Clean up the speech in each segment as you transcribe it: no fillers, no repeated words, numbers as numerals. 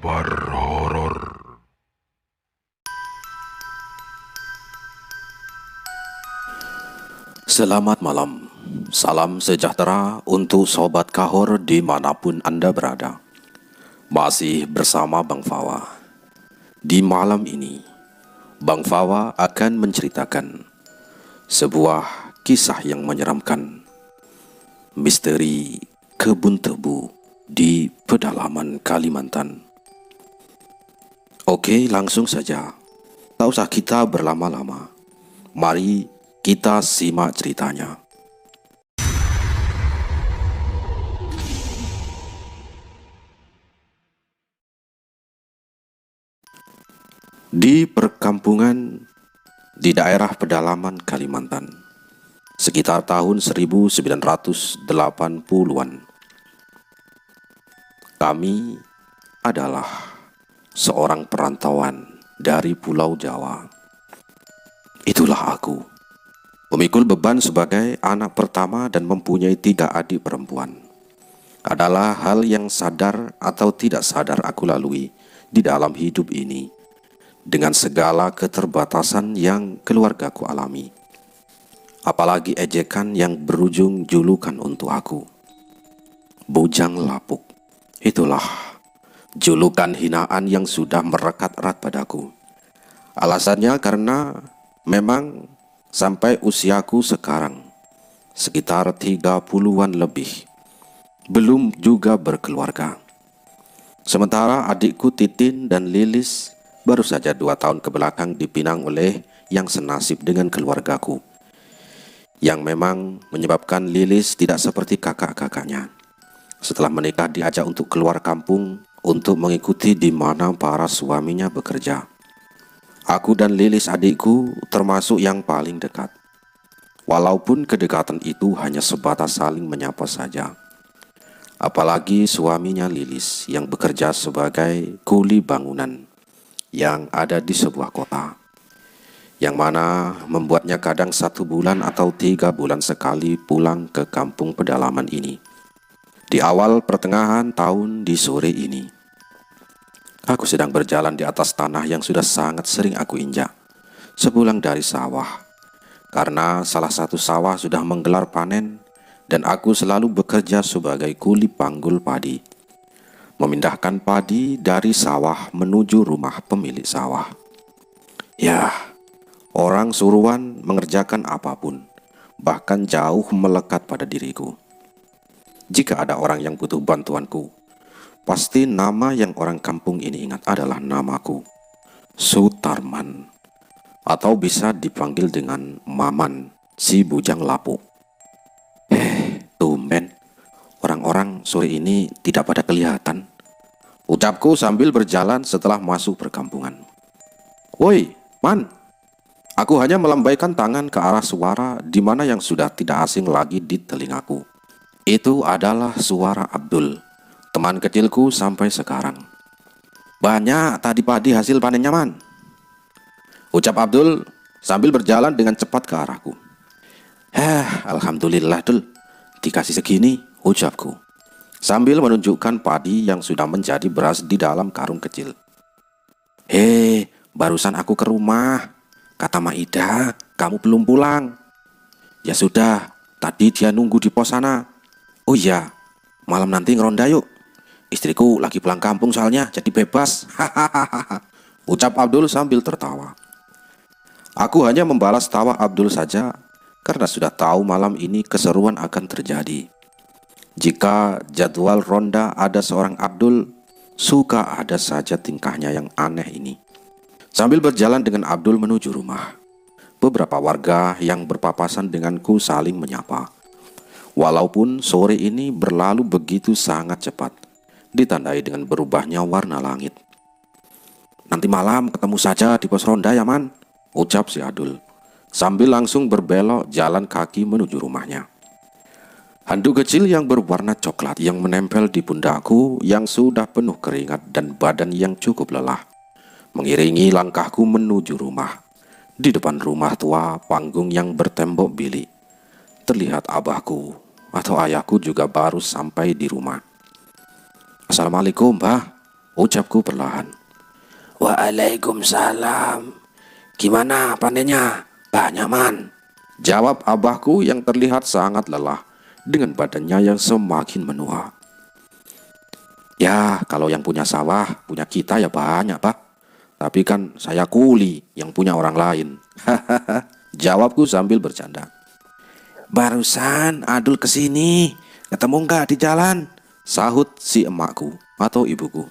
kabar horor. Selamat malam, salam sejahtera untuk sobat kahor dimanapun Anda berada. Masih bersama Bang Fawa. Di malam ini, Bang Fawa akan menceritakan sebuah kisah yang menyeramkan. Misteri kebun tebu di pedalaman Kalimantan. Oke, langsung saja. Tak usah kita berlama-lama. Mari kita simak ceritanya. Di perkampungan di daerah pedalaman Kalimantan, sekitar tahun 1980-an, kami adalah seorang perantauan dari Pulau Jawa. Itulah aku, memikul beban sebagai anak pertama dan mempunyai 3 adik perempuan. Adalah hal yang sadar atau tidak sadar aku lalui di dalam hidup ini, dengan segala keterbatasan yang keluargaku alami. Apalagi ejekan yang berujung julukan untuk aku, Bujang Lapuk. Itulah julukan hinaan yang sudah merekat erat padaku. Alasannya karena memang sampai usiaku sekarang, sekitar 30-an lebih, belum juga berkeluarga. Sementara adikku Titin dan Lilis baru saja 2 tahun kebelakang dipinang oleh yang senasib dengan keluargaku, yang memang menyebabkan Lilis tidak seperti kakak-kakaknya. Setelah menikah diajak untuk keluar kampung untuk mengikuti di mana para suaminya bekerja. Aku dan Lilis adikku termasuk yang paling dekat. Walaupun kedekatan itu hanya sebatas saling menyapa saja. Apalagi suaminya Lilis yang bekerja sebagai kuli bangunan yang ada di sebuah kota, yang mana membuatnya kadang 1 bulan atau 3 bulan sekali pulang ke kampung pedalaman ini. Di awal pertengahan tahun di sore ini, aku sedang berjalan di atas tanah yang sudah sangat sering aku injak sepulang dari sawah, karena salah satu sawah sudah menggelar panen dan aku selalu bekerja sebagai kuli panggul padi, memindahkan padi dari sawah menuju rumah pemilik sawah. Ya, orang suruhan mengerjakan apapun, bahkan jauh melekat pada diriku. Jika ada orang yang butuh bantuanku, pasti nama yang orang kampung ini ingat adalah namaku, Sutarman, atau bisa dipanggil dengan Maman, si Bujang Lapuk. Tumben, orang-orang sore ini tidak pada kelihatan, ucapku sambil berjalan setelah masuk perkampungan. Woi, Man! Aku hanya melambaikan tangan ke arah suara di mana yang sudah tidak asing lagi di telingaku. Itu adalah suara Abdul, teman kecilku sampai sekarang. Banyak tadi padi hasil panennya, Man, ucap Abdul sambil berjalan dengan cepat ke arahku. Alhamdulillah, Dul, dikasih segini, ucapku sambil menunjukkan padi yang sudah menjadi beras di dalam karung kecil. Barusan aku ke rumah, kata Maida, kamu belum pulang. Ya sudah, tadi dia nunggu di pos sana. Oh iya, malam nanti ngeronda yuk. Istriku lagi pulang kampung soalnya, jadi bebas. Hahaha, ucap Abdul sambil tertawa. Aku hanya membalas tawa Abdul saja, karena sudah tahu malam ini keseruan akan terjadi. Jika jadwal ronda ada seorang Abdul, suka ada saja tingkahnya yang aneh ini. Sambil berjalan dengan Abdul menuju rumah, beberapa warga yang berpapasan denganku saling menyapa. Walaupun sore ini berlalu begitu sangat cepat, ditandai dengan berubahnya warna langit. Nanti malam ketemu saja di pos ronda ya, Man, ucap si Abdul sambil langsung berbelok jalan kaki menuju rumahnya. Handuk kecil yang berwarna coklat yang menempel di pundakku yang sudah penuh keringat dan badan yang cukup lelah mengiringi langkahku menuju rumah. Di depan rumah tua panggung yang bertembok bilik, terlihat abahku atau ayahku juga baru sampai di rumah. Assalamualaikum, Mbah, ucapku perlahan. Waalaikumsalam. Gimana panennya? Banyak man, jawab abahku yang terlihat sangat lelah dengan badannya yang semakin menua. Ya, kalau yang punya sawah, punya kita ya banyak, Pak. Tapi kan saya kuli yang punya orang lain. Hahaha, jawabku sambil bercanda. Barusan Adul kesini, ketemu nggak di jalan? Sahut si emakku atau ibuku.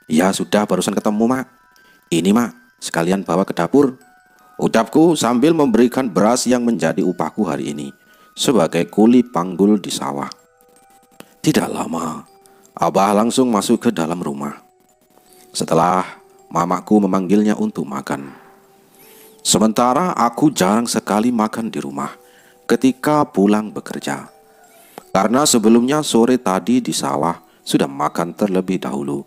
Ya sudah, barusan ketemu mak. Ini mak, sekalian bawa ke dapur, ucapku sambil memberikan beras yang menjadi upahku hari ini sebagai kuli panggul di sawah. Tidak lama, abah langsung masuk ke dalam rumah. Setelah mamaku memanggilnya untuk makan. Sementara aku jarang sekali makan di rumah ketika pulang bekerja. Karena sebelumnya sore tadi di sawah sudah makan terlebih dahulu.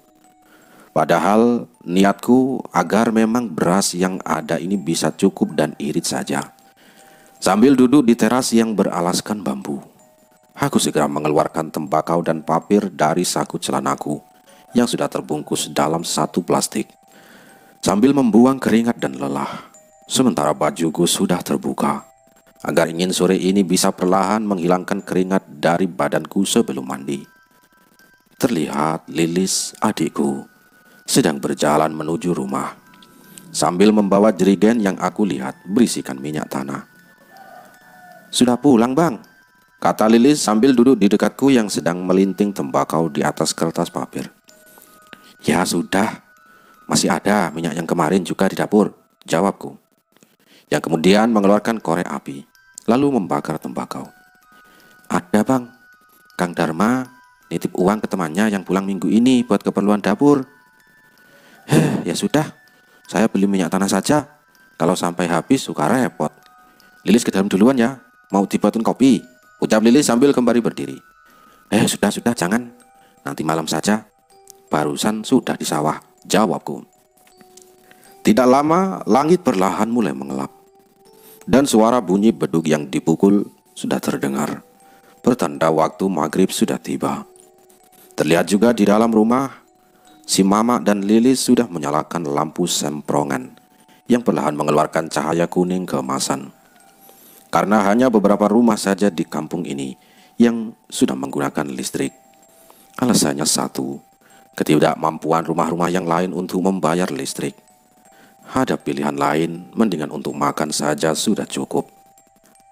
Padahal niatku agar memang beras yang ada ini bisa cukup dan irit saja. Sambil duduk di teras yang beralaskan bambu, aku segera mengeluarkan tembakau dan papir dari saku celanaku yang sudah terbungkus dalam satu plastik. Sambil membuang keringat dan lelah, sementara bajuku sudah terbuka, agar ingin sore ini bisa perlahan menghilangkan keringat dari badanku sebelum mandi. Terlihat Lilis, adikku, sedang berjalan menuju rumah sambil membawa jerigen yang aku lihat berisikan minyak tanah. Sudah pulang bang, kata Lilis sambil duduk di dekatku yang sedang melinting tembakau di atas kertas papir. Ya sudah, masih ada minyak yang kemarin juga di dapur, jawabku, yang kemudian mengeluarkan korek api lalu membakar tembakau. Ada bang, Kang Dharma nitip uang ke temannya yang pulang minggu ini buat keperluan dapur. Ya sudah, saya beli minyak tanah saja. Kalau sampai habis suka repot. Lilis ke dalam duluan ya, mau dibuatin kopi, ucap Lilis sambil kembali berdiri. Sudah, jangan. Nanti malam saja. Barusan sudah di sawah, jawabku. Tidak lama, langit perlahan mulai mengelap. Dan suara bunyi beduk yang dipukul sudah terdengar. Pertanda waktu maghrib sudah tiba. Terlihat juga di dalam rumah, si Mama dan Lilis sudah menyalakan lampu semprongan yang perlahan mengeluarkan cahaya kuning keemasan. Karena hanya beberapa rumah saja di kampung ini yang sudah menggunakan listrik. Alasannya satu, ketidakmampuan rumah-rumah yang lain untuk membayar listrik. Ada pilihan lain, mendingan untuk makan saja sudah cukup.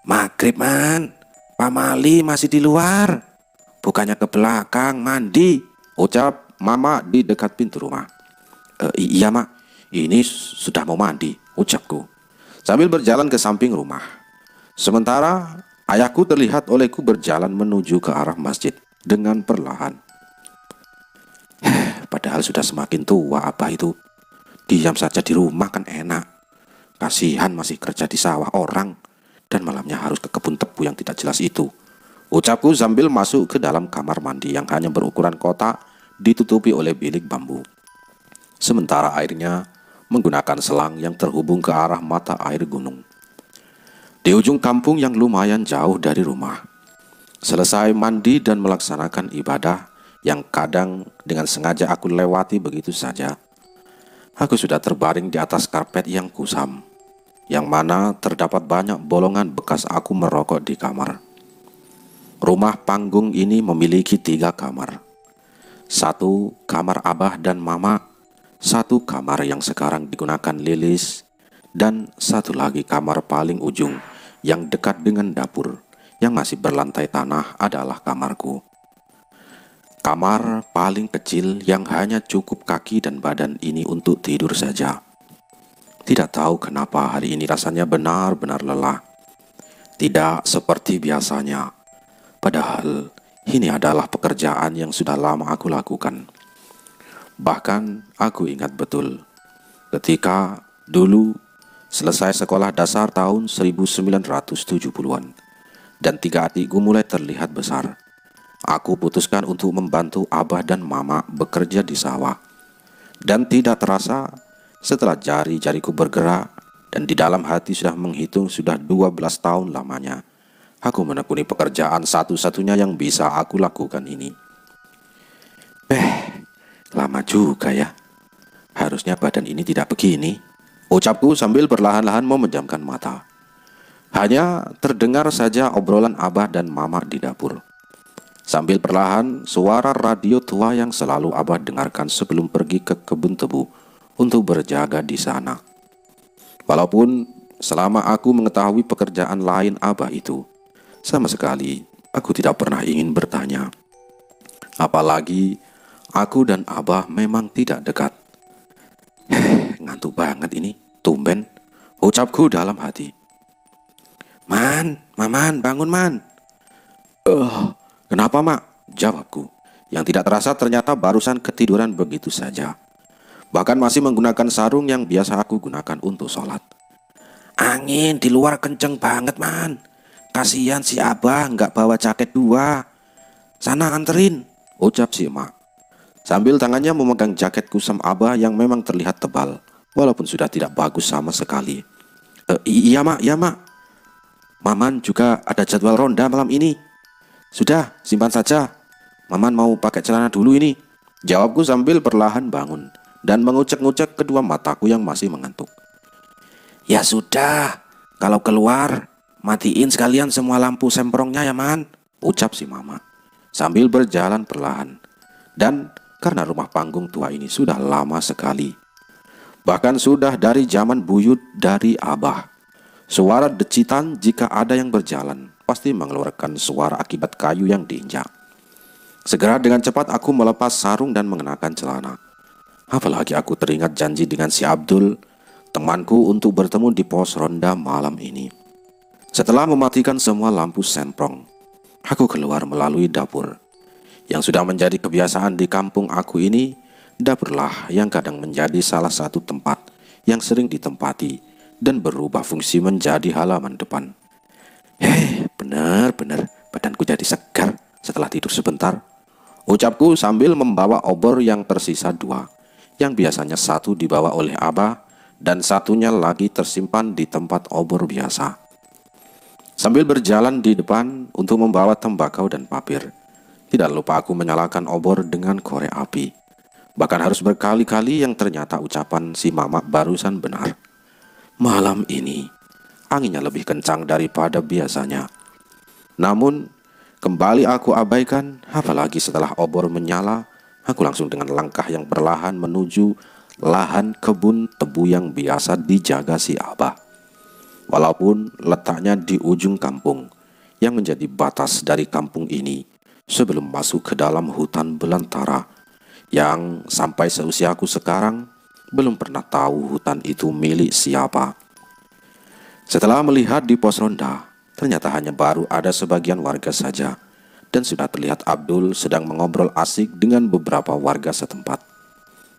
Maghrib man, Pak Mali masih di luar. Bukannya ke belakang mandi, ucap Mama di dekat pintu rumah. Iya mak, ini sudah mau mandi, ucapku sambil berjalan ke samping rumah. Sementara ayahku terlihat olehku berjalan menuju ke arah masjid dengan perlahan. Padahal sudah semakin tua abah itu. Diam saja di rumah kan enak. Kasihan masih kerja di sawah orang dan malamnya harus ke kebun tebu yang tidak jelas itu, ucapku sambil masuk ke dalam kamar mandi yang hanya berukuran kotak ditutupi oleh bilik bambu. Sementara airnya menggunakan selang yang terhubung ke arah mata air gunung. Di ujung kampung yang lumayan jauh dari rumah. Selesai mandi dan melaksanakan ibadah yang kadang dengan sengaja aku lewati begitu saja, aku sudah terbaring di atas karpet yang kusam, yang mana terdapat banyak bolongan bekas aku merokok di kamar. Rumah panggung ini memiliki 3 kamar. 1 kamar abah dan mama, 1 kamar yang sekarang digunakan Lilis, dan 1 lagi kamar paling ujung yang dekat dengan dapur yang masih berlantai tanah adalah kamarku. Kamar paling kecil yang hanya cukup kaki dan badan ini untuk tidur saja. Tidak tahu kenapa hari ini rasanya benar-benar lelah. Tidak seperti biasanya. Padahal ini adalah pekerjaan yang sudah lama aku lakukan. Bahkan aku ingat betul ketika dulu selesai sekolah dasar tahun 1970-an dan 3 adikku mulai terlihat besar. Aku putuskan untuk membantu abah dan mama bekerja di sawah. Dan tidak terasa setelah jari-jariku bergerak dan di dalam hati sudah menghitung sudah 12 tahun lamanya, aku menekuni pekerjaan satu-satunya yang bisa aku lakukan ini. Lama juga ya. Harusnya badan ini tidak begini, ucapku sambil perlahan-lahan memejamkan mata. Hanya terdengar saja obrolan Abah dan Mama di dapur. Sambil perlahan suara radio tua yang selalu Abah dengarkan sebelum pergi ke kebun tebu untuk berjaga di sana. Walaupun selama aku mengetahui pekerjaan lain Abah itu, sama sekali aku tidak pernah ingin bertanya. Apalagi aku dan Abah memang tidak dekat. Ngantuk banget ini, tumben, ucapku dalam hati. Man, Maman, bangun man. Kenapa mak? Jawabku, yang tidak terasa ternyata barusan ketiduran begitu saja. Bahkan masih menggunakan sarung yang biasa aku gunakan untuk sholat. Angin di luar kenceng banget man. Kasihan si Abah nggak bawa jaket 2. Sana anterin, ucap si emak. Sambil tangannya memegang jaket kusam Abah yang memang terlihat tebal, walaupun sudah tidak bagus sama sekali. Iya mak, iya mak. Maman juga ada jadwal ronda malam ini. Sudah, simpan saja. Maman mau pakai celana dulu ini. Jawabku sambil perlahan bangun dan mengucek-ngucek kedua mataku yang masih mengantuk. Ya sudah, kalau keluar, matiin sekalian semua lampu semprongnya ya man, ucap si Mama. Sambil berjalan perlahan. Dan karena rumah panggung tua ini sudah lama sekali. Bahkan sudah dari zaman buyut dari Abah. Suara decitan jika ada yang berjalan pasti mengeluarkan suara akibat kayu yang diinjak. Segera dengan cepat aku melepas sarung dan mengenakan celana. Apalagi aku teringat janji dengan si Abdul, temanku, untuk bertemu di pos ronda malam ini. Setelah mematikan semua lampu semprong, aku keluar melalui dapur. Yang sudah menjadi kebiasaan di kampung aku ini, dapurlah yang kadang menjadi salah satu tempat yang sering ditempati dan berubah fungsi menjadi halaman depan. Benar-benar badanku jadi segar setelah tidur sebentar, ucapku sambil membawa obor yang tersisa 2, yang biasanya satu dibawa oleh Abah dan satunya lagi tersimpan di tempat obor biasa. Sambil berjalan di depan untuk membawa tembakau dan papir, tidak lupa aku menyalakan obor dengan korek api. Bahkan harus berkali-kali yang ternyata ucapan si Mama barusan benar. Malam ini anginnya lebih kencang daripada biasanya. Namun kembali aku abaikan, apalagi setelah obor menyala, aku langsung dengan langkah yang perlahan menuju lahan kebun tebu yang biasa dijaga si Abah. Walaupun letaknya di ujung kampung yang menjadi batas dari kampung ini sebelum masuk ke dalam hutan belantara yang sampai seusiaku sekarang belum pernah tahu hutan itu milik siapa. Setelah melihat di pos ronda, ternyata hanya baru ada sebagian warga saja, dan sudah terlihat Abdul sedang mengobrol asik dengan beberapa warga setempat.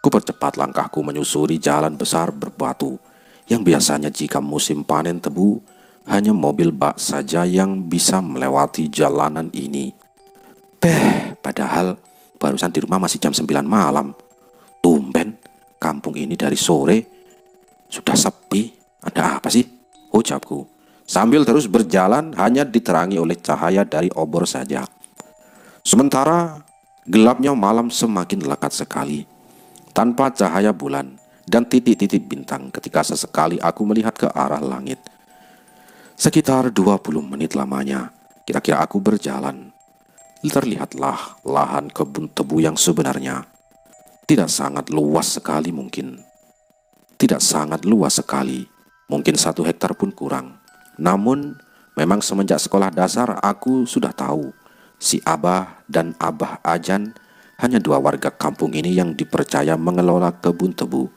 Kupercepat langkahku menyusuri jalan besar berbatu yang biasanya jika musim panen tebu hanya mobil bak saja yang bisa melewati jalanan ini. Padahal barusan di rumah masih jam 9 malam. Tumben, kampung ini dari sore sudah sepi. Ada apa sih? Ucapku, sambil terus berjalan hanya diterangi oleh cahaya dari obor saja. Sementara gelapnya malam semakin lekat sekali, tanpa cahaya bulan dan titik-titik bintang ketika sesekali aku melihat ke arah langit. Sekitar 20 menit lamanya, kira-kira aku berjalan. Terlihatlah lahan kebun tebu yang sebenarnya. Tidak sangat luas sekali mungkin. Tidak sangat luas sekali. Mungkin 1 hektar pun kurang. Namun, memang semenjak sekolah dasar aku sudah tahu si Abah dan Abah Ajan hanya 2 warga kampung ini yang dipercaya mengelola kebun tebu,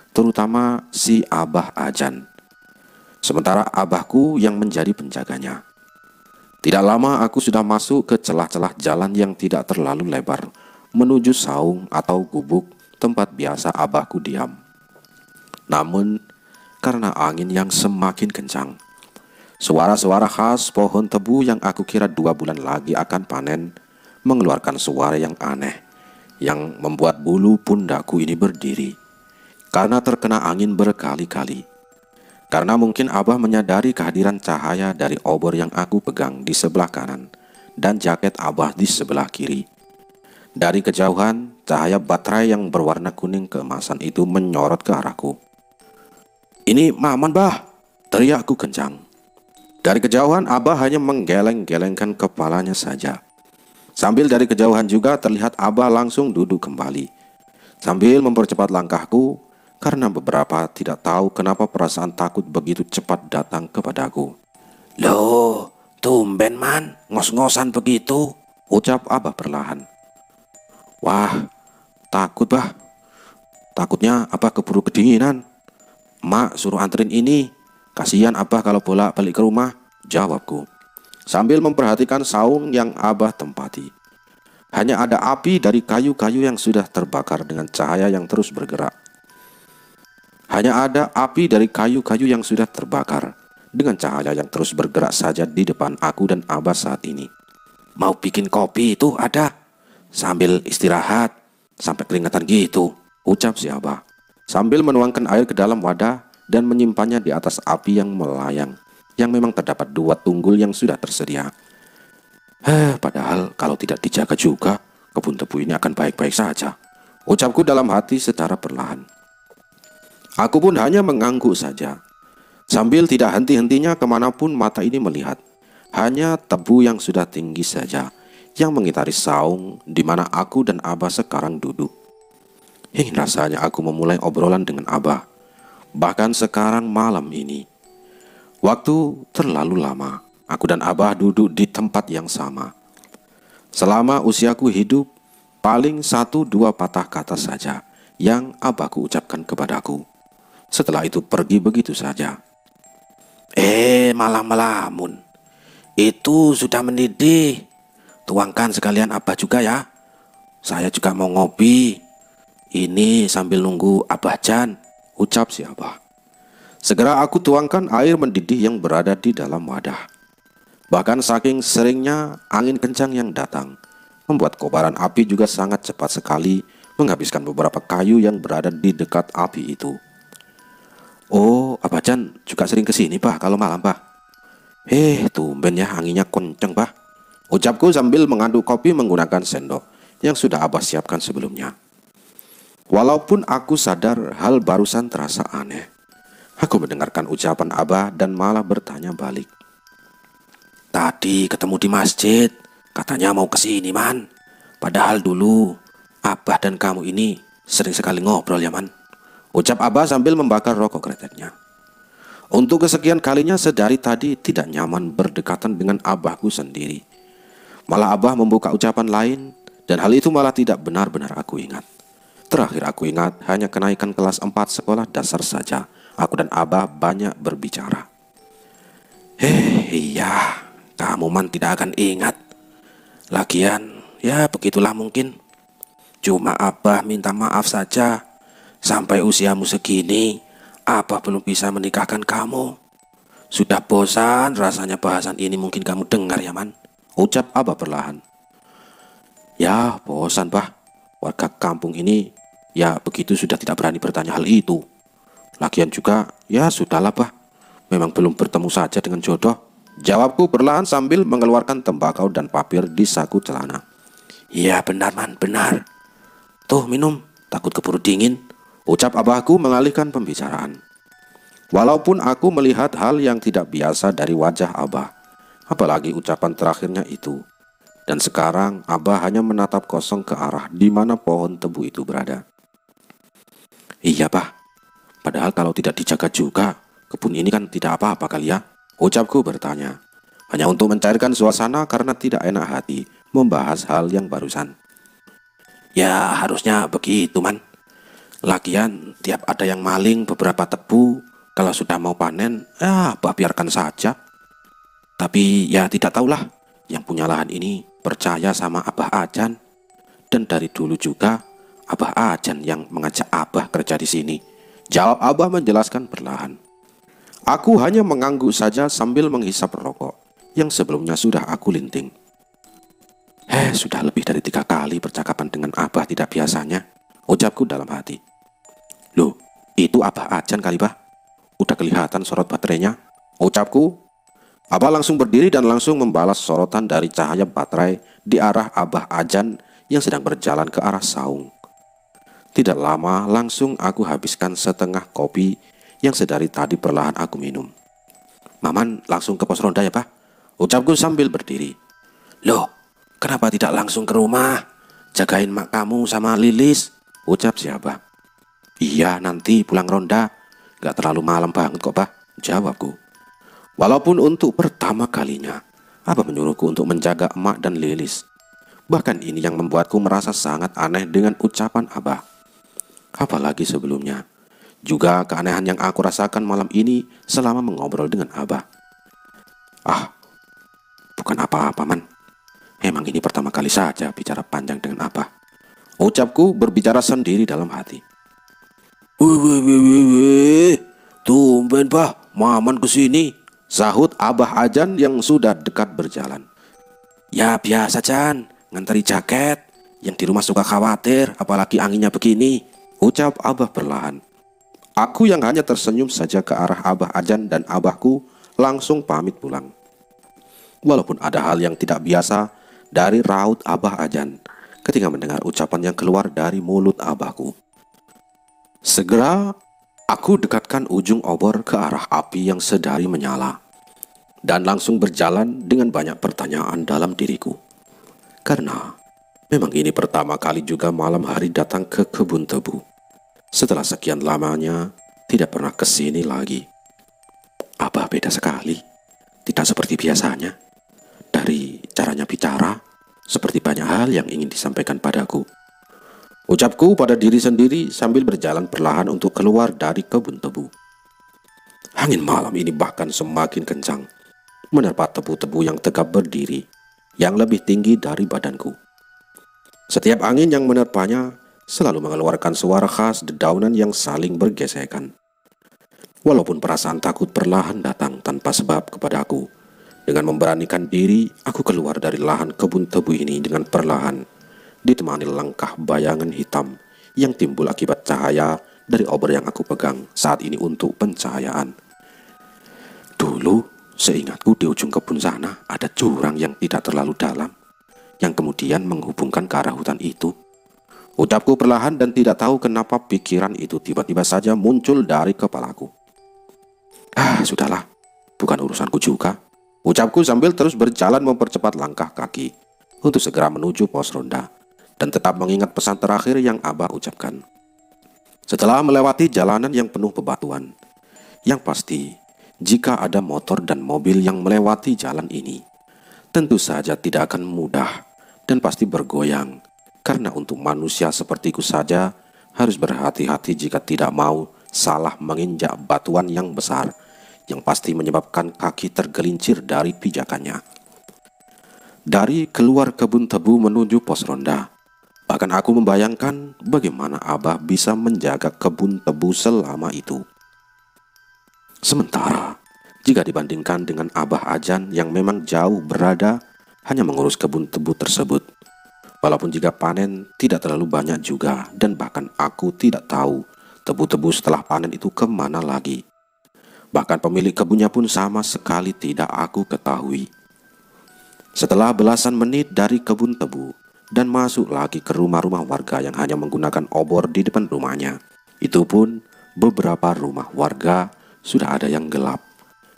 terutama si Abah Ajan. Sementara abahku yang menjadi penjaganya. Tidak lama aku sudah masuk ke celah-celah jalan yang tidak terlalu lebar menuju saung atau gubuk tempat biasa abahku diam. Namun, karena angin yang semakin kencang, suara-suara khas pohon tebu yang aku kira 2 bulan lagi akan panen mengeluarkan suara yang aneh yang membuat bulu pundakku ini berdiri karena terkena angin berkali-kali. Karena mungkin Abah menyadari kehadiran cahaya dari obor yang aku pegang di sebelah kanan dan jaket Abah di sebelah kiri. Dari kejauhan, cahaya baterai yang berwarna kuning keemasan itu menyorot ke arahku. "Ini Maman, bah!" teriakku kencang. Dari kejauhan, Abah hanya menggeleng-gelengkan kepalanya saja. Sambil dari kejauhan juga terlihat Abah langsung duduk kembali. Sambil mempercepat langkahku, karena beberapa tidak tahu kenapa perasaan takut begitu cepat datang kepadaku. "Loh, tumben Man, ngos-ngosan begitu," ucap Abah perlahan. "Wah, takut bah. Takutnya Abah keburu kedinginan. Mak suruh anterin ini. Kasihan Abah kalau bolak-balik ke rumah," jawabku. Sambil memperhatikan saung yang Abah tempati. Hanya ada api dari kayu-kayu yang sudah terbakar dengan cahaya yang terus bergerak. Hanya ada api dari kayu-kayu yang sudah terbakar dengan cahaya yang terus bergerak saja di depan aku dan Abah saat ini. "Mau bikin kopi itu ada, sambil istirahat sampai keringatan gitu," ucap si Abah, sambil menuangkan air ke dalam wadah dan menyimpannya di atas api yang melayang, yang memang terdapat 2 tunggul yang sudah tersedia. Padahal kalau tidak dijaga juga, kebun tebu ini akan baik-baik saja, ucapku dalam hati secara perlahan. Aku pun hanya mengangguk saja, sambil tidak henti-hentinya kemanapun mata ini melihat. Hanya tebu yang sudah tinggi saja, yang mengitari saung di mana aku dan Abah sekarang duduk. Ingin rasanya aku memulai obrolan dengan Abah, bahkan sekarang malam ini. Waktu terlalu lama. Aku dan Abah duduk di tempat yang sama. Selama usiaku hidup, paling 1-2 patah kata saja yang Abahku ucapkan kepadaku. Setelah itu pergi begitu saja. Malah melamun. Itu sudah mendidih. Tuangkan sekalian Abah juga ya. Saya juga mau ngopi. Ini sambil nunggu Abah Jan, ucap si Abah. Segera aku tuangkan air mendidih yang berada di dalam wadah. Bahkan saking seringnya angin kencang yang datang, membuat kobaran api juga sangat cepat sekali menghabiskan beberapa kayu yang berada di dekat api itu. "Oh, Abah Jan juga sering kesini Pak kalau malam Pak." Tumben ya anginnya kenceng Pak, ucapku sambil mengaduk kopi menggunakan sendok yang sudah Abah siapkan sebelumnya. Walaupun aku sadar hal barusan terasa aneh, aku mendengarkan ucapan Abah dan malah bertanya balik. "Tadi ketemu di masjid, katanya mau kesini Man. Padahal dulu Abah dan kamu ini sering sekali ngobrol ya Man," ucap Abah sambil membakar rokok kreteknya. Untuk kesekian kalinya sedari tadi tidak nyaman berdekatan dengan Abahku sendiri. Malah Abah membuka ucapan lain, dan hal itu malah tidak benar-benar aku ingat. Terakhir aku ingat hanya kenaikan kelas 4 sekolah dasar saja. Aku dan Abah banyak berbicara. Iya, kamu Man tidak akan ingat. Lagian, ya begitulah mungkin. Cuma Abah minta maaf saja. Sampai usiamu segini, Abah belum bisa menikahkan kamu. Sudah bosan rasanya bahasan ini mungkin kamu dengar ya Man, ucap Abah perlahan. Ya bosan Bah, warga kampung ini ya begitu sudah tidak berani bertanya hal itu. Lagian juga ya sudahlah Bah, memang belum bertemu saja dengan jodoh, jawabku perlahan sambil mengeluarkan tembakau dan papir di saku celana. Iya benar Man, benar. Tuh minum, takut keburu dingin, ucap Abahku mengalihkan pembicaraan. Walaupun aku melihat hal yang tidak biasa dari wajah Abah, apalagi ucapan terakhirnya itu. Dan sekarang Abah hanya menatap kosong ke arah di mana pohon tebu itu berada. Iya Bah, padahal kalau tidak dijaga juga, kebun ini kan tidak apa-apa kali ya, ucapku bertanya. Hanya untuk mencairkan suasana karena tidak enak hati membahas hal yang barusan. Ya harusnya begitu Man. Lagian tiap ada yang maling beberapa tebu, kalau sudah mau panen, Abah biarkan saja. Tapi ya tidak tahulah, yang punya lahan ini percaya sama Abah Ajan. Dan dari dulu juga Abah Ajan yang mengajak Abah kerja di sini, jawab Abah menjelaskan perlahan. Aku hanya mengangguk saja sambil menghisap rokok yang sebelumnya sudah aku linting. Sudah lebih dari 3 kali percakapan dengan Abah tidak biasanya, ucapku dalam hati. Loh, itu Abah Ajan kali Bah? Udah kelihatan sorot baterainya, ucapku. Abah langsung berdiri dan langsung membalas sorotan dari cahaya baterai di arah Abah Ajan yang sedang berjalan ke arah saung. Tidak lama langsung aku habiskan setengah kopi yang sedari tadi perlahan aku minum. Maman langsung ke pos ronda ya Pak, ucapku sambil berdiri. Loh, kenapa tidak langsung ke rumah? Jagain mak kamu sama Lilis, ucap si Abah. Iya nanti pulang ronda, gak terlalu malam banget kok Pak, jawabku. Walaupun untuk pertama kalinya Abah menyuruhku untuk menjaga emak dan Lilis. Bahkan ini yang membuatku merasa sangat aneh dengan ucapan Abah. Apalagi sebelumnya, juga keanehan yang aku rasakan malam ini selama mengobrol dengan Abah. Ah, bukan apa-apa Man. Emang ini pertama kali saja bicara panjang dengan Abah, ucapku berbicara sendiri dalam hati. Wih, tumben Bah, Maman kesini, sahut Abah Ajan yang sudah dekat berjalan. Ya biasa Jan, nganteri jaket, yang di rumah suka khawatir apalagi anginnya begini, ucap Abah perlahan. Aku yang hanya tersenyum saja ke arah Abah Ajan dan abahku langsung pamit pulang. Walaupun ada hal yang tidak biasa dari raut Abah Ajan ketika mendengar ucapan yang keluar dari mulut abahku. Segera aku dekatkan ujung obor ke arah api yang sedari menyala dan langsung berjalan dengan banyak pertanyaan dalam diriku. Karena memang ini pertama kali juga malam hari datang ke kebun tebu. Setelah sekian lamanya tidak pernah kesini lagi. Abah beda sekali, tidak seperti biasanya. Dari caranya bicara, seperti banyak hal yang ingin disampaikan padaku, ucapku pada diri sendiri sambil berjalan perlahan untuk keluar dari kebun tebu. Angin malam ini bahkan semakin kencang, menerpa tebu-tebu yang tegap berdiri, yang lebih tinggi dari badanku. Setiap angin yang menerpanya selalu mengeluarkan suara khas dedaunan yang saling bergesekan. Walaupun perasaan takut perlahan datang tanpa sebab kepadaku, dengan memberanikan diri, aku keluar dari lahan kebun tebu ini dengan perlahan, ditemani langkah bayangan hitam yang timbul akibat cahaya dari obor yang aku pegang saat ini untuk pencahayaan. Dulu, seingatku di ujung kebun sana ada jurang yang tidak terlalu dalam, yang kemudian menghubungkan ke arah hutan itu. Ucapku perlahan dan tidak tahu kenapa pikiran itu tiba-tiba saja muncul dari kepalaku. Sudahlah, bukan urusanku juga, ucapku sambil terus berjalan mempercepat langkah kaki untuk segera menuju pos ronda dan tetap mengingat pesan terakhir yang Abah ucapkan. Setelah melewati jalanan yang penuh bebatuan, yang pasti jika ada motor dan mobil yang melewati jalan ini, tentu saja tidak akan mudah dan pasti bergoyang, karena untuk manusia sepertiku saja harus berhati-hati jika tidak mau salah menginjak batuan yang besar yang pasti menyebabkan kaki tergelincir dari pijakannya. Dari keluar kebun tebu menuju pos ronda, bahkan aku membayangkan bagaimana Abah bisa menjaga kebun tebu selama itu. Sementara, jika dibandingkan dengan Abah Ajan yang memang jauh berada hanya mengurus kebun tebu tersebut, walaupun jika panen tidak terlalu banyak juga, dan bahkan aku tidak tahu tebu-tebu setelah panen itu kemana lagi. Bahkan pemilik kebunnya pun sama sekali tidak aku ketahui. Setelah belasan menit dari kebun tebu dan masuk lagi ke rumah-rumah warga yang hanya menggunakan obor di depan rumahnya, itu pun beberapa rumah warga sudah ada yang gelap,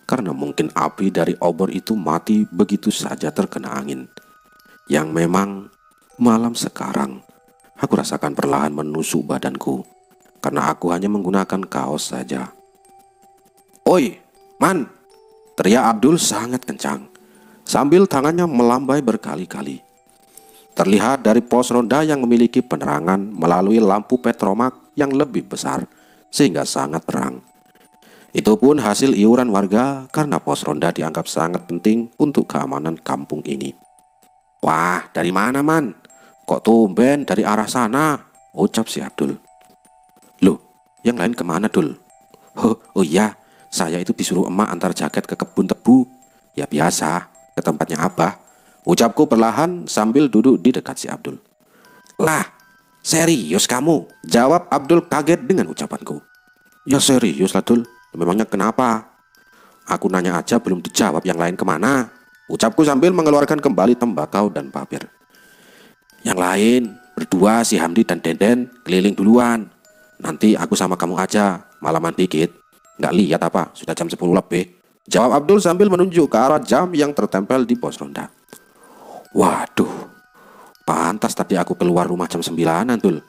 karena mungkin api dari obor itu mati begitu saja terkena angin. Yang memang malam sekarang aku rasakan perlahan menusuk badanku, karena aku hanya menggunakan kaos saja. Oi, Man, teriak Abdul sangat kencang, sambil tangannya melambai berkali-kali. Terlihat dari pos ronda yang memiliki penerangan melalui lampu petromak yang lebih besar, sehingga sangat terang. Itu pun hasil iuran warga karena pos ronda dianggap sangat penting untuk keamanan kampung ini. Wah, dari mana Man? Kok tumben dari arah sana? Ucap si Abdul. Loh, yang lain kemana Dul? Oh iya, saya itu disuruh emak antar jaket ke kebun tebu. Ya biasa, ke tempatnya Abah, ucapku perlahan sambil duduk di dekat si Abdul. Lah, serius kamu? Jawab Abdul kaget dengan ucapanku. Ya serius lah Dul, memangnya kenapa? Aku nanya aja belum dijawab, yang lain kemana? Ucapku sambil mengeluarkan kembali tembakau dan papir. Yang lain, berdua si Hamdi dan Deden keliling duluan. Nanti aku sama kamu aja, malaman dikit. Nggak lihat apa, sudah jam 10 lebih. Jawab Abdul sambil menunjuk ke arah jam yang tertempel di pos ronda. Waduh, pantas tadi aku keluar rumah jam 9-an, Dul.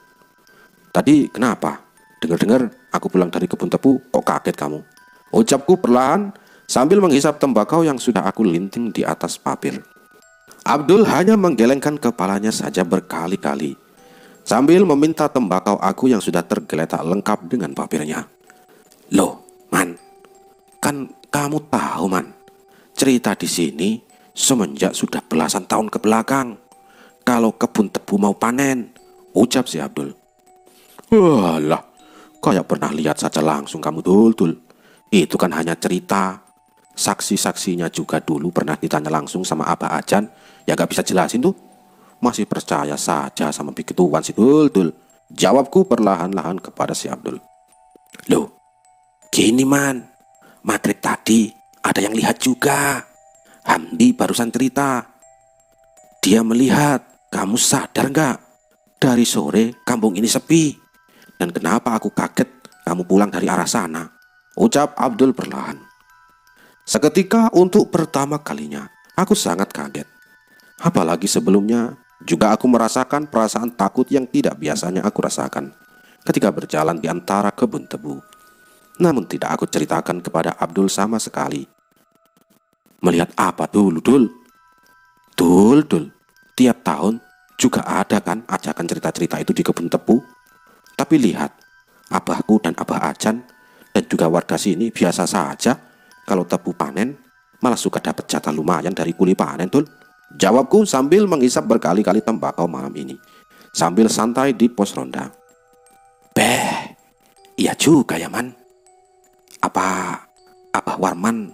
Tadi kenapa? Dengar-dengar aku pulang dari kebun tebu, kok kaget kamu? Ucapku perlahan sambil menghisap tembakau yang sudah aku linting di atas papir. Abdul hanya menggelengkan kepalanya saja berkali-kali sambil meminta tembakau aku yang sudah tergeletak lengkap dengan papirnya. Loh, Man, kan kamu tahu, Man, cerita di sini semenjak sudah belasan tahun ke belakang. Kalau kebun tebu mau panen, ucap si Abdul. Walah, kayak pernah lihat saja langsung kamu, Dul. Itu kan hanya cerita. Saksi-saksinya juga dulu pernah ditanya langsung sama Abah Ajan, ya gak bisa jelasin tuh. Masih percaya saja sama begituan si Dul. Jawabku perlahan-lahan kepada si Abdul. Loh, gini Man, maghrib tadi ada yang lihat juga. Hamdi barusan cerita. Dia melihat, kamu sadar gak? Dari sore kampung ini sepi. Dan kenapa aku kaget kamu pulang dari arah sana? Ucap Abdul perlahan. Seketika untuk pertama kalinya, aku sangat kaget. Apalagi sebelumnya, juga aku merasakan perasaan takut yang tidak biasanya aku rasakan ketika berjalan di antara kebun tebu. Namun tidak aku ceritakan kepada Abdul sama sekali. Melihat apa dulu, Dul? Dul, tiap tahun juga ada kan ajakan cerita-cerita itu di kebun tebu? Tapi lihat, abahku dan Abah Ajan dan juga warga sini biasa saja kalau tebu panen malah suka dapat jatah lumayan dari kuli panen, Dul. Jawabku sambil menghisap berkali-kali tembakau malam ini sambil santai di pos ronda. Beh, iya juga ya, Man. Apa Abah Warman,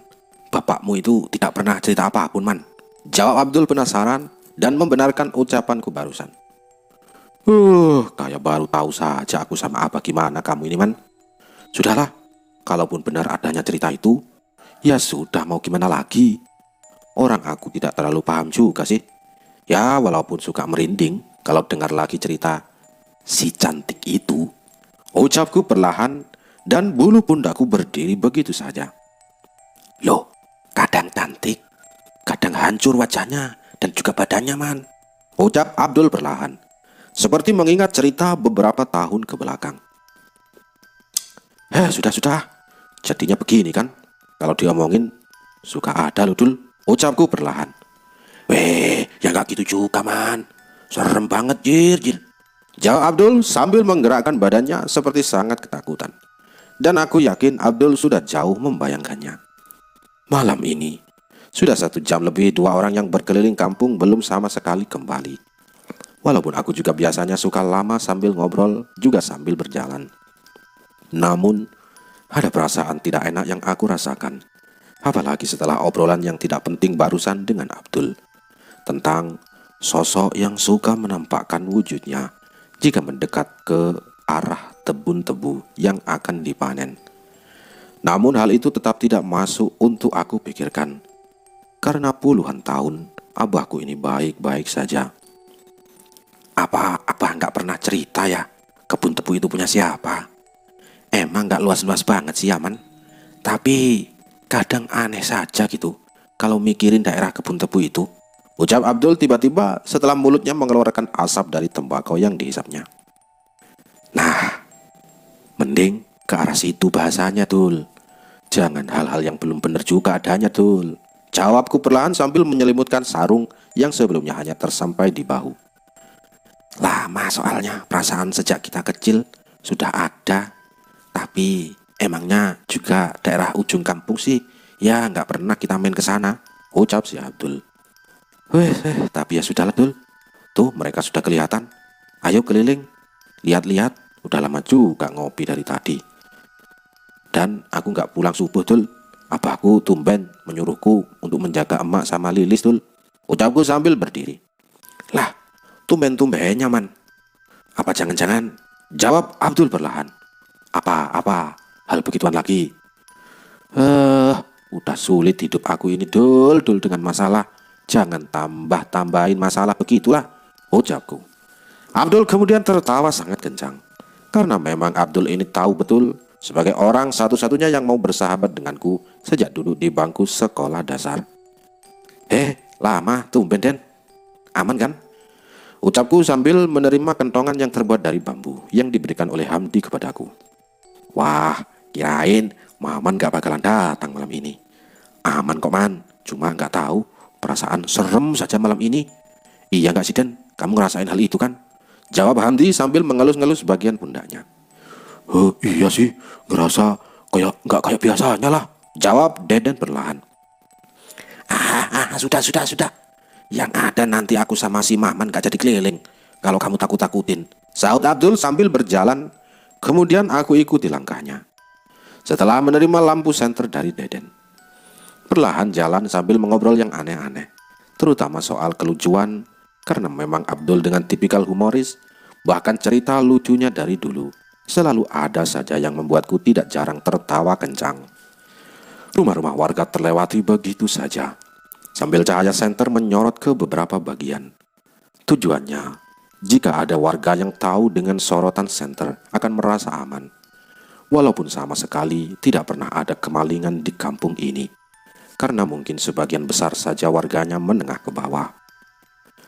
bapakmu itu tidak pernah cerita apapun, Man? Jawab Abdul penasaran dan membenarkan ucapanku barusan. Kayak baru tahu saja aku sama Abah gimana kamu ini, Man. Sudahlah, kalaupun benar adanya cerita itu, ya sudah mau gimana lagi. Orang aku tidak terlalu paham juga sih. Ya walaupun suka merinding kalau dengar lagi cerita si cantik itu. Ucapku perlahan dan bulu pundakku berdiri begitu saja. Loh, kadang cantik, kadang hancur wajahnya dan juga badannya, Man. Ucap Abdul perlahan, seperti mengingat cerita beberapa tahun ke belakang. Sudah. Jadinya begini kan, kalau diomongin suka ada loh, Dul. Ucapku perlahan. Weh, ya gak gitu juga, Man. Serem banget, Jir. Jawab Abdul sambil menggerakkan badannya seperti sangat ketakutan. Dan aku yakin Abdul sudah jauh membayangkannya. Malam ini, sudah 1 jam lebih 2 orang yang berkeliling kampung belum sama sekali kembali. Walaupun aku juga biasanya suka lama sambil ngobrol juga sambil berjalan. Namun, ada perasaan tidak enak yang aku rasakan. Apalagi setelah obrolan yang tidak penting barusan dengan Abdul. Tentang sosok yang suka menampakkan wujudnya jika mendekat ke arah kebun tebu yang akan dipanen. Namun hal itu tetap tidak masuk untuk aku pikirkan. Karena puluhan tahun abahku ini baik-baik saja. Apa nggak pernah cerita ya kebun tebu itu punya siapa? Emang nggak luas-luas banget sih, Aman. Tapi kadang aneh saja gitu kalau mikirin daerah kebun tebu itu. Ucap Abdul tiba-tiba setelah mulutnya mengeluarkan asap dari tembakau yang dihisapnya. Nah, mending ke arah situ bahasanya, Dul. Jangan hal-hal yang belum benar juga adanya, Dul. Jawabku perlahan sambil menyelimutkan sarung yang sebelumnya hanya tersampai di bahu. Lama soalnya, perasaan sejak kita kecil sudah ada. Tapi emangnya juga daerah ujung kampung sih, ya nggak pernah kita main ke sana. Ucap si Abdul. Tapi ya sudahlah, Dul. Tuh mereka sudah kelihatan. Ayo keliling, lihat-lihat. Udah lama juga ngopi dari tadi. Dan aku nggak pulang subuh, Dul. Abahku tumben menyuruhku untuk menjaga emak sama Lilis, Dul. Ucapku sambil berdiri. Lah, tumben-tumbennya, Man. Apa jangan-jangan? Jawab Abdul perlahan. Apa? Hal begituan lagi? Udah sulit hidup aku ini, Dul dengan masalah. Jangan tambah-tambahin masalah begitulah, ucapku. Abdul kemudian tertawa sangat kencang. Karena memang Abdul ini tahu betul sebagai orang satu-satunya yang mau bersahabat denganku sejak duduk di bangku sekolah dasar. Lama tumben Den. Aman kan? Ucapku sambil menerima kentongan yang terbuat dari bambu yang diberikan oleh Hamdi kepadaku. Wah, kirain Maman gak bakalan datang malam ini. Aman kok Man, cuma gak tahu perasaan serem saja malam ini. Iya gak sih Den? Kamu ngerasain hal itu kan? Jawab Hamdi sambil mengelus-ngelus bagian pundaknya. Iya sih, ngerasa gak kayak biasanya lah. Jawab Deden perlahan. Sudah. Yang ada nanti aku sama si Maman gak jadi keliling kalau kamu takut-takutin. Sahut Abdul sambil berjalan. Kemudian aku ikuti langkahnya. Setelah menerima lampu senter dari Deden, perlahan jalan sambil mengobrol yang aneh-aneh, terutama soal kelucuan. Karena memang Abdul dengan tipikal humoris, bahkan cerita lucunya dari dulu selalu ada saja yang membuatku tidak jarang tertawa kencang. Rumah-rumah warga terlewati begitu saja, sambil cahaya senter menyorot ke beberapa bagian. Tujuannya, jika ada warga yang tahu dengan sorotan senter akan merasa aman. Walaupun sama sekali tidak pernah ada kemalingan di kampung ini, karena mungkin sebagian besar saja warganya menengah ke bawah.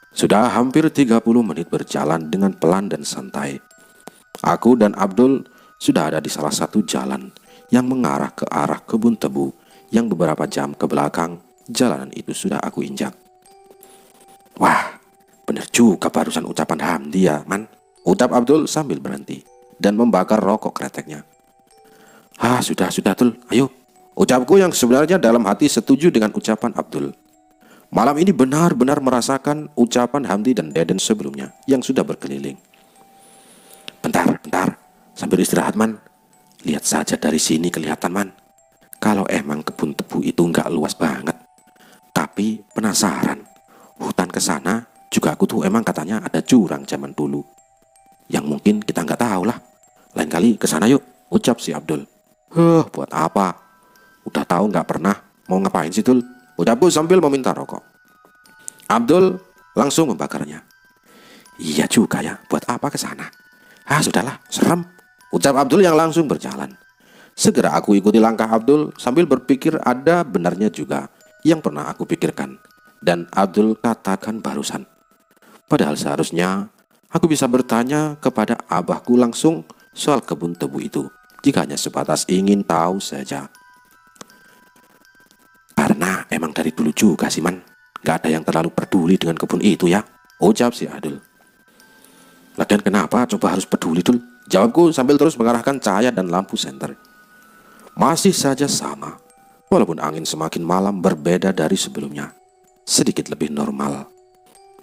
Sudah hampir 30 menit berjalan dengan pelan dan santai. Aku dan Abdul sudah ada di salah satu jalan yang mengarah ke arah kebun tebu yang beberapa jam ke belakang jalanan itu sudah aku injak. Wah, bener juga barusan ucapan Hamdi ya, Man. Ucap Abdul sambil berhenti dan membakar rokok kreteknya. Sudah Tul, ayo. Ucapku yang sebenarnya dalam hati setuju dengan ucapan Abdul. Malam ini benar-benar merasakan ucapan Hamdi dan Deden sebelumnya yang sudah berkeliling. Bentar, sambil istirahat Man. Lihat saja dari sini kelihatan Man. Kalau emang kebun tebu itu nggak luas banget. Tapi penasaran, hutan ke sana juga aku tuh emang katanya ada jurang zaman dulu. Yang mungkin kita nggak tahu lah. Lain kali ke sana yuk, ucap si Abdul. Buat apa? Udah tahu nggak pernah, mau ngapain sih Tul? Ucapku sambil meminta rokok. Abdul langsung membakarnya. Iya juga ya, buat apa ke sana? Sudahlah, serem. Ucap Abdul yang langsung berjalan. Segera aku ikuti langkah Abdul sambil berpikir ada benarnya juga yang pernah aku pikirkan dan Abdul katakan barusan. Padahal seharusnya aku bisa bertanya kepada abahku langsung soal kebun tebu itu jika hanya sebatas ingin tahu saja. Karena emang dari dulu juga sih Man, gak ada yang terlalu peduli dengan kebun itu ya, ucap si Abdul. Dan kenapa coba harus peduli Tul? Jawabku sambil terus mengarahkan cahaya dan lampu senter. Masih saja sama, walaupun angin semakin malam berbeda dari sebelumnya, sedikit lebih normal.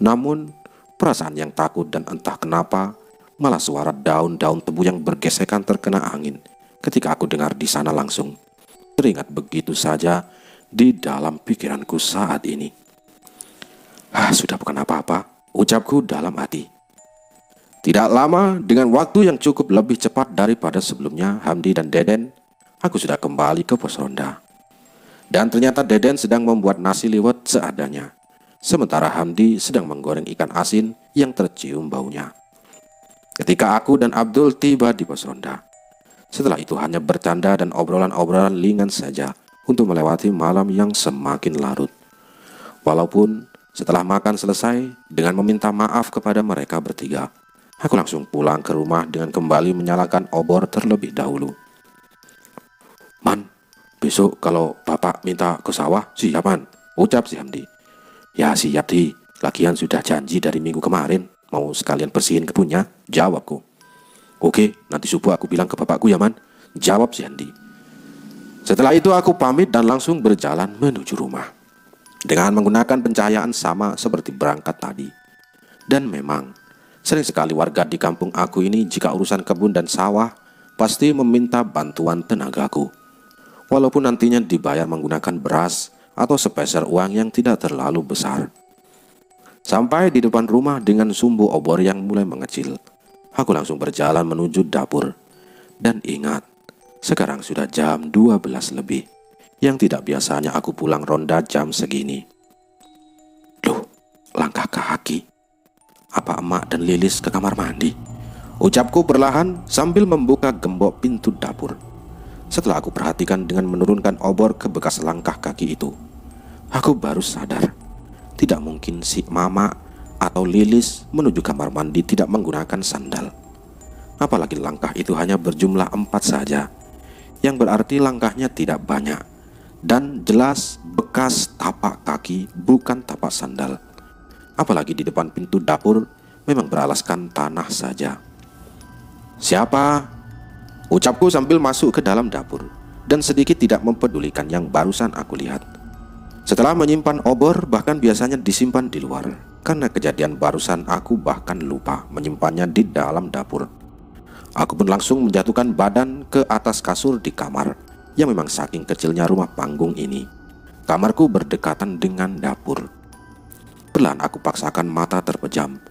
Namun perasaan yang takut dan entah kenapa malah suara daun-daun tebu yang bergesekan terkena angin ketika aku dengar di sana langsung teringat begitu saja di dalam pikiranku saat ini. Sudah bukan apa-apa, ucapku dalam hati. Tidak lama, dengan waktu yang cukup lebih cepat daripada sebelumnya Hamdi dan Deden, aku sudah kembali ke pos ronda. Dan ternyata Deden sedang membuat nasi liwet seadanya, sementara Hamdi sedang menggoreng ikan asin yang tercium baunya. Ketika aku dan Abdul tiba di pos ronda, setelah itu hanya bercanda dan obrolan-obrolan ringan saja untuk melewati malam yang semakin larut. Walaupun setelah makan selesai, dengan meminta maaf kepada mereka bertiga, aku langsung pulang ke rumah dengan kembali menyalakan obor terlebih dahulu. Man, besok kalau bapak minta ke sawah, siap Man, ucap si Hamdi. Ya siap Di, lagian sudah janji dari minggu kemarin, mau sekalian bersihin kebunnya, jawabku. Oke, nanti subuh aku bilang ke bapakku ya Man, jawab si Hamdi. Setelah itu aku pamit dan langsung berjalan menuju rumah dengan menggunakan pencahayaan sama seperti berangkat tadi. Dan memang sering sekali warga di kampung aku ini jika urusan kebun dan sawah pasti meminta bantuan tenagaku, walaupun nantinya dibayar menggunakan beras atau sepeser uang yang tidak terlalu besar. Sampai di depan rumah dengan sumbu obor yang mulai mengecil, aku langsung berjalan menuju dapur. Dan ingat, sekarang sudah jam 12 lebih, yang tidak biasanya aku pulang ronda jam segini. Loh, langkah kaki. Apa emak dan Lilis ke kamar mandi? Ucapku perlahan sambil membuka gembok pintu dapur. Setelah aku perhatikan dengan menurunkan obor ke bekas langkah kaki itu, aku baru sadar, tidak mungkin si Mama atau Lilis menuju kamar mandi tidak menggunakan sandal. Apalagi langkah itu hanya berjumlah 4 saja, yang berarti langkahnya tidak banyak dan jelas bekas tapak kaki, bukan tapak sandal. Apalagi di depan pintu dapur memang beralaskan tanah saja. "Siapa?" ucapku sambil masuk ke dalam dapur dan sedikit tidak mempedulikan yang barusan aku lihat. Setelah menyimpan obor, bahkan biasanya disimpan di luar. Karena kejadian barusan aku bahkan lupa menyimpannya di dalam dapur. Aku pun langsung menjatuhkan badan ke atas kasur di kamar, yang memang saking kecilnya rumah panggung ini. Kamarku berdekatan dengan dapur. Perlahan aku paksakan mata terpejam,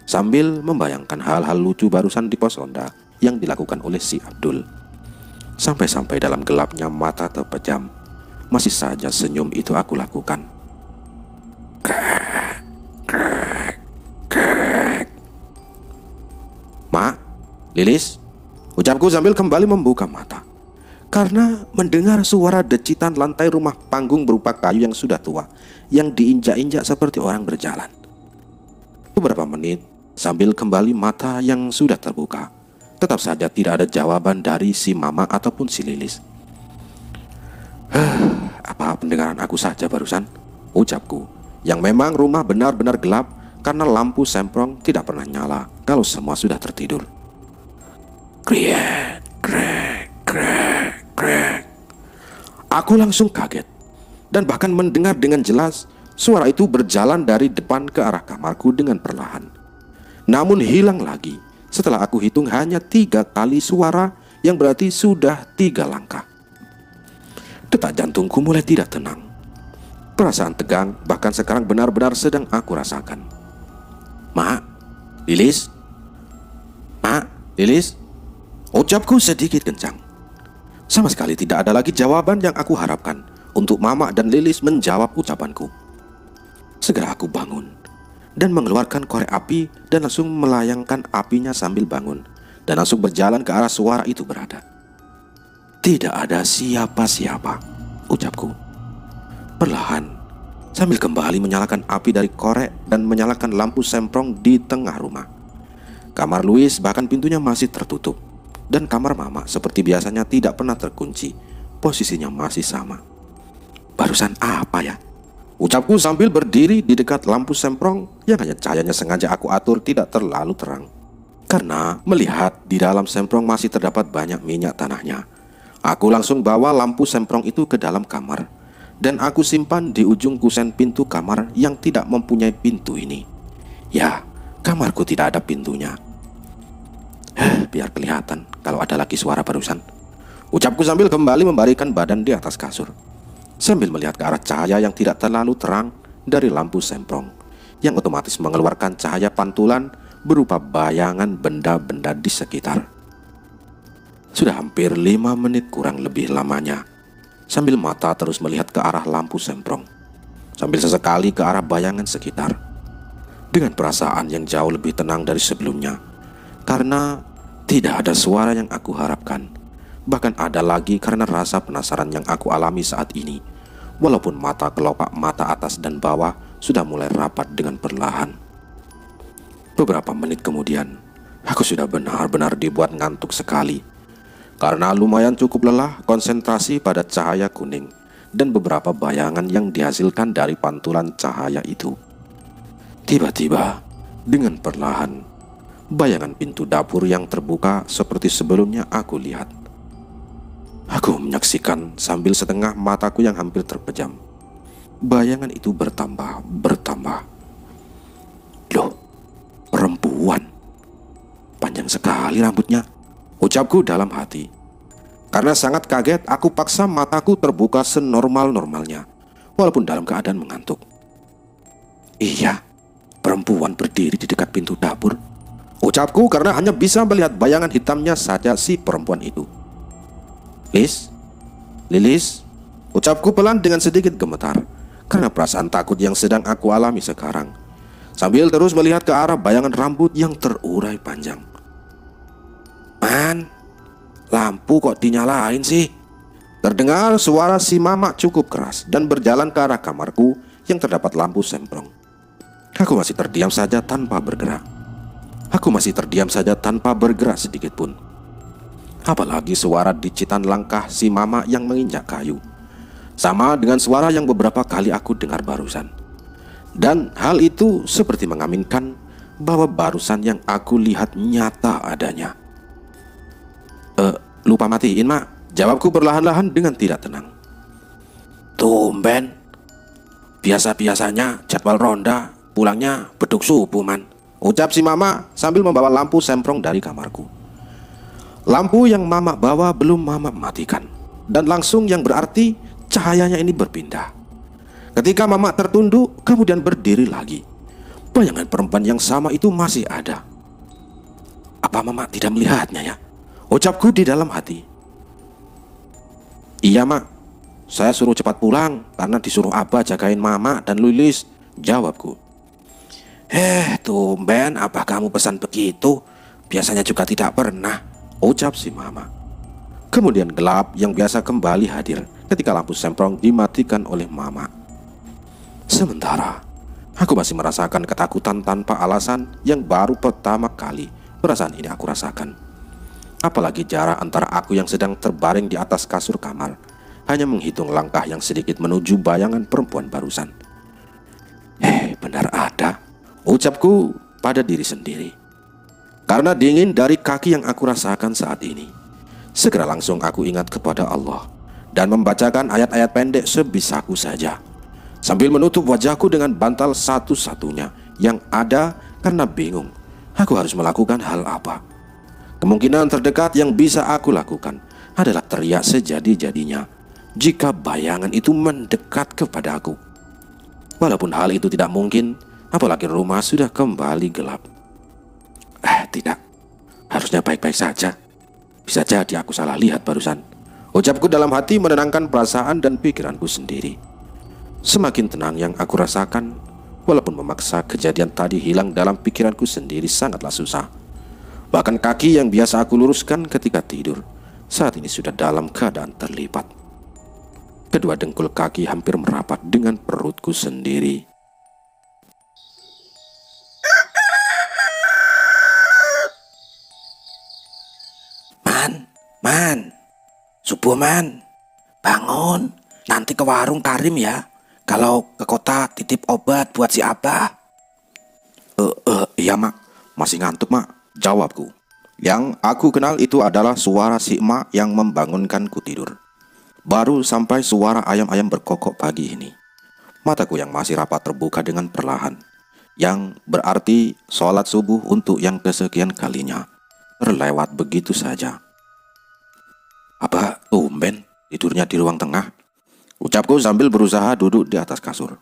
sambil membayangkan hal-hal lucu barusan di pos ronda yang dilakukan oleh si Abdul. Sampai-sampai dalam gelapnya mata terpejam, masih saja senyum itu aku lakukan. "Mak, Lilis," ucapku sambil kembali membuka mata, karena mendengar suara decitan lantai rumah panggung berupa kayu yang sudah tua, yang diinjak-injak seperti orang berjalan. Beberapa menit sambil kembali mata yang sudah terbuka, tetap saja tidak ada jawaban dari si Mama ataupun si Lilis. Apa pendengaran aku saja barusan? Ucapku, yang memang rumah benar-benar gelap karena lampu semprong tidak pernah nyala kalau semua sudah tertidur. Kriek, krek, krek, krek. Aku langsung kaget dan bahkan mendengar dengan jelas suara itu berjalan dari depan ke arah kamarku dengan perlahan. Namun hilang lagi setelah aku hitung hanya 3 kali suara, yang berarti sudah 3 langkah. Detak jantungku mulai tidak tenang. Perasaan tegang bahkan sekarang benar-benar sedang aku rasakan. "Mak, Lilis, Mak, Lilis," ucapku sedikit kencang. Sama sekali tidak ada lagi jawaban yang aku harapkan untuk Mama dan Lilis menjawab ucapanku. Segera aku bangun dan mengeluarkan korek api dan langsung melayangkan apinya sambil bangun dan langsung berjalan ke arah suara itu berada. "Tidak ada siapa-siapa," ucapku. Perlahan, sambil kembali menyalakan api dari korek dan menyalakan lampu semprong di tengah rumah. Kamar Louis bahkan pintunya masih tertutup, dan kamar Mama seperti biasanya tidak pernah terkunci. Posisinya masih sama. Barusan apa ya? Ucapku sambil berdiri di dekat lampu semprong yang hanya cahayanya sengaja aku atur tidak terlalu terang. Karena melihat di dalam semprong masih terdapat banyak minyak tanahnya, aku langsung bawa lampu semprong itu ke dalam kamar dan aku simpan di ujung kusen pintu kamar yang tidak mempunyai pintu ini. Ya, kamarku tidak ada pintunya. Biar kelihatan kalau ada lagi suara barusan, ucapku sambil kembali membaringkan badan di atas kasur, sambil melihat ke arah cahaya yang tidak terlalu terang dari lampu semprong, yang otomatis mengeluarkan cahaya pantulan berupa bayangan benda-benda di sekitar. Sudah hampir 5 menit kurang lebih lamanya, sambil mata terus melihat ke arah lampu semprong, sambil sesekali ke arah bayangan sekitar, dengan perasaan yang jauh lebih tenang dari sebelumnya, karena tidak ada suara yang aku harapkan. Bahkan ada lagi karena rasa penasaran yang aku alami saat ini, walaupun mata kelopak mata atas dan bawah sudah mulai rapat dengan perlahan. Beberapa menit kemudian, aku sudah benar-benar dibuat ngantuk sekali, karena lumayan cukup lelah konsentrasi pada cahaya kuning dan beberapa bayangan yang dihasilkan dari pantulan cahaya itu. Tiba-tiba, dengan perlahan, bayangan pintu dapur yang terbuka seperti sebelumnya aku lihat. Aku menyaksikan sambil setengah mataku yang hampir terpejam. Bayangan itu bertambah. Loh, perempuan. Panjang sekali rambutnya, ucapku dalam hati. Karena sangat kaget, aku paksa mataku terbuka senormal-normalnya, walaupun dalam keadaan mengantuk. Iya, perempuan berdiri di dekat pintu dapur, ucapku karena hanya bisa melihat bayangan hitamnya saja si perempuan itu. Lilis, ucapku pelan dengan sedikit gemetar karena perasaan takut yang sedang aku alami sekarang. sambil terus melihat ke arah bayangan rambut yang terurai panjang. "Man, lampu kok dinyalain sih?" Terdengar suara si Mama cukup keras dan berjalan ke arah kamarku yang terdapat lampu semprong. Aku masih terdiam saja tanpa bergerak. Sedikit pun. Apalagi suara dicitan langkah si Mama yang menginjak kayu. Sama dengan suara yang beberapa kali aku dengar barusan. Dan hal itu seperti mengaminkan bahwa barusan yang aku lihat nyata adanya. Lupa matiin, Mak," jawabku perlahan-lahan dengan tidak tenang. "Tumben. Biasa-biasanya jadwal ronda pulangnya beduk subuh, Man," ucap si Mama sambil membawa lampu semprong dari kamarku. Lampu yang Mama bawa belum Mama matikan, dan langsung yang berarti cahayanya ini berpindah. Ketika Mama tertunduk kemudian berdiri lagi, bayangan perempuan yang sama itu masih ada. "Apa Mama tidak melihatnya ya?" ucapku di dalam hati. "Iya, Mak. Saya suruh cepat pulang karena disuruh Abah jagain Mama dan Lilis," jawabku. Tumben apa kamu pesan begitu? Biasanya juga tidak pernah," ucap si Mama. Kemudian gelap yang biasa kembali hadir ketika lampu semprong dimatikan oleh Mama. Sementara aku masih merasakan ketakutan tanpa alasan yang baru pertama kali perasaan ini aku rasakan. Apalagi jarak antara aku yang sedang terbaring di atas kasur kamar hanya menghitung langkah yang sedikit menuju bayangan perempuan barusan. Benar ada, ucapku pada diri sendiri. Karena dingin dari kaki yang aku rasakan saat ini, segera langsung aku ingat kepada Allah dan membacakan ayat-ayat pendek sebisaku saja, sambil menutup wajahku dengan bantal satu-satunya yang ada karena bingung aku harus melakukan hal apa. Kemungkinan terdekat yang bisa aku lakukan adalah teriak sejadi-jadinya jika bayangan itu mendekat kepada aku. Walaupun hal itu tidak mungkin, apalagi rumah sudah kembali gelap. Tidak, harusnya baik-baik saja. Bisa jadi aku salah lihat barusan, ucapku dalam hati menenangkan perasaan dan pikiranku sendiri. Semakin tenang yang aku rasakan, walaupun memaksa kejadian tadi hilang dalam pikiranku sendiri sangatlah susah. Bahkan kaki yang biasa aku luruskan ketika tidur, saat ini sudah dalam keadaan terlipat. Kedua dengkul kaki hampir merapat dengan perutku sendiri. Man, subuh Man, bangun, nanti ke warung Karim ya. Kalau ke kota titip obat buat si Abah. Iya Mak, masih ngantuk Mak, jawabku. Yang aku kenal itu adalah suara si emak yang membangunkanku tidur. Baru sampai suara ayam-ayam berkokok pagi ini. Mataku yang masih rapat terbuka dengan perlahan, yang berarti sholat subuh untuk yang kesekian kalinya terlewat begitu saja. "Abah tumben tidurnya di ruang tengah," ucapku sambil berusaha duduk di atas kasur.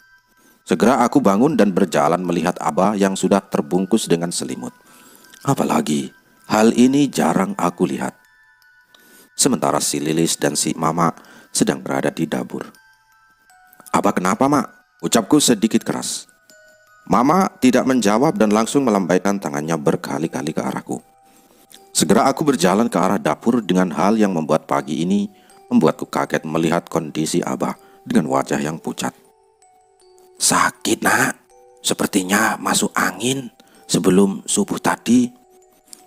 Segera aku bangun dan berjalan melihat Abah yang sudah terbungkus dengan selimut. Apalagi hal ini jarang aku lihat. Sementara si Lilis dan si Mama sedang berada di dapur. "Abah kenapa Mak?" ucapku sedikit keras. Mama tidak menjawab dan langsung melambaikan tangannya berkali-kali ke arahku. Segera aku berjalan ke arah dapur dengan hal yang membuat pagi ini membuatku kaget melihat kondisi Abah dengan wajah yang pucat. "Sakit Nak, sepertinya masuk angin sebelum subuh tadi.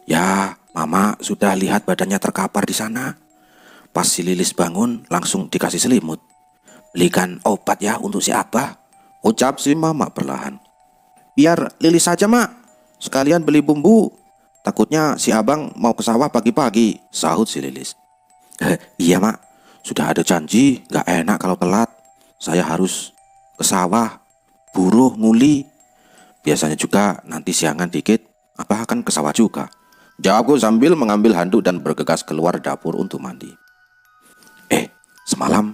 Ya, Mama sudah lihat badannya terkapar di sana. Pas si Lilis bangun langsung dikasih selimut. Belikan obat ya untuk si Abah," ucap si Mama perlahan. "Biar Lilis saja Mak, sekalian beli bumbu. Takutnya si Abang mau ke sawah pagi-pagi," sahut si Lilis. "Iya Mak, sudah ada janji, gak enak kalau telat. Saya harus ke sawah, buruh, nguli. Biasanya juga nanti siangan dikit, Abah akan ke sawah juga," jawabku sambil mengambil handuk dan bergegas keluar dapur untuk mandi. Semalam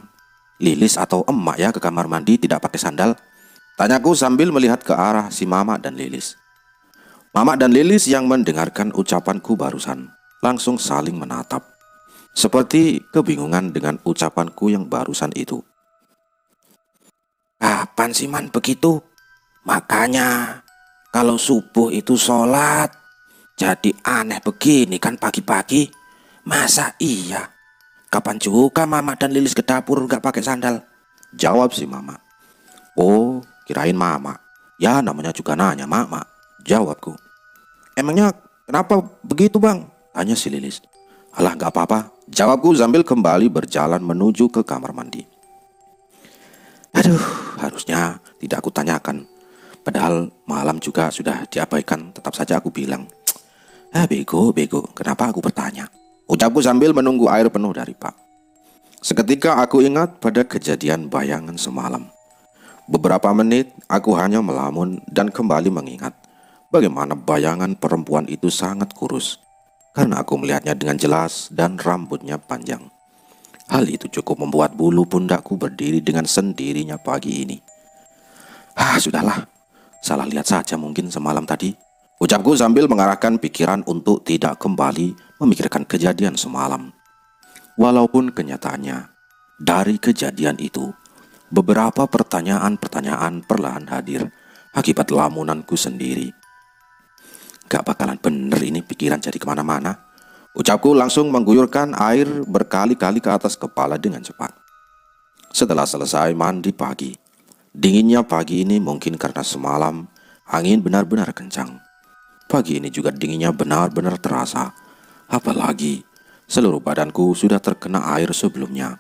Lilis atau emak ya ke kamar mandi tidak pakai sandal?" tanyaku sambil melihat ke arah si Mama dan Lilis. Mama dan Lilis yang mendengarkan ucapanku barusan langsung saling menatap, seperti kebingungan dengan ucapanku yang barusan itu. "Kapan sih Man begitu? Makanya Kalau subuh itu sholat, jadi aneh begini kan pagi-pagi. Masa iya? Kapan juga Mama dan Lilis ke dapur nggak pakai sandal? Jawab si Mama. Oh, kirain Mama. Ya namanya juga nanya Mama. Jawabku. Emangnya kenapa begitu bang? Tanya si Lilis. Alah nggak apa-apa. Jawabku sambil kembali berjalan menuju ke kamar mandi. Aduh, harusnya tidak aku tanyakan. Padahal malam juga sudah diabaikan. Tetap saja aku bilang, bego, kenapa aku bertanya? Ucapku sambil menunggu air penuh dari bak. Seketika aku ingat pada kejadian bayangan semalam. Beberapa menit aku hanya melamun dan kembali mengingat bagaimana bayangan perempuan itu sangat kurus. Karena aku melihatnya dengan jelas dan rambutnya panjang. Hal itu cukup membuat bulu pundakku berdiri dengan sendirinya pagi ini. Sudahlah, salah lihat saja mungkin semalam tadi. Ucapku sambil mengarahkan pikiran untuk tidak kembali memikirkan kejadian semalam. Walaupun kenyataannya, dari kejadian itu, beberapa pertanyaan-pertanyaan perlahan hadir akibat lamunanku sendiri. Gak bakalan bener ini pikiran jadi kemana-mana. Ucapku langsung mengguyurkan air berkali-kali ke atas kepala dengan cepat. Setelah selesai mandi pagi, dinginnya pagi ini mungkin karena semalam angin benar-benar kencang. Pagi ini juga dinginnya benar-benar terasa. Apalagi seluruh badanku sudah terkena air sebelumnya.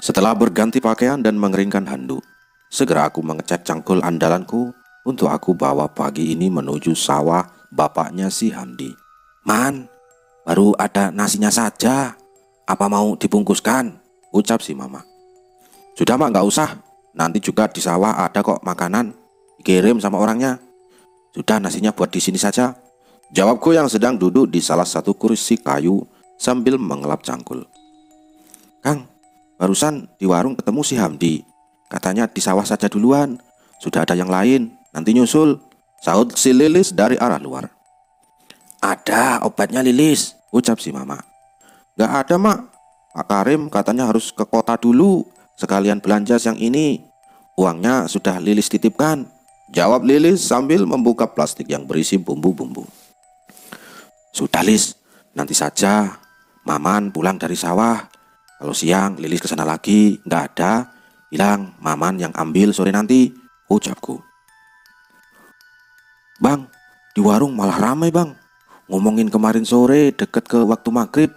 Setelah berganti pakaian dan mengeringkan handuk, segera aku mengecek cangkul andalanku untuk aku bawa pagi ini menuju sawah bapaknya si Hamdi. Man, baru ada nasinya saja. Apa mau dibungkuskan? Ucap si Mama. Sudah mak, gak usah. Nanti juga di sawah ada kok makanan. Kirim sama orangnya. Sudah nasinya buat di sini saja. Jawabku yang sedang duduk di salah satu kursi kayu sambil mengelap cangkul. Kang, barusan di warung ketemu si Hamdi. Katanya di sawah saja duluan. Sudah ada yang lain, nanti nyusul. Sahut si Lilis dari arah luar. Ada obatnya Lilis, ucap si Mama. Gak ada mak, Pak Karim katanya harus ke kota dulu. Sekalian belanja siang ini. Uangnya sudah Lilis titipkan, jawab Lilis sambil membuka plastik yang berisi bumbu-bumbu. Sudah Lis, nanti saja. Maman pulang dari sawah. Kalau siang Lilis kesana lagi, nggak ada, bilang Maman yang ambil sore nanti, ucapku. Bang, di warung malah ramai bang. Ngomongin kemarin sore deket ke waktu maghrib.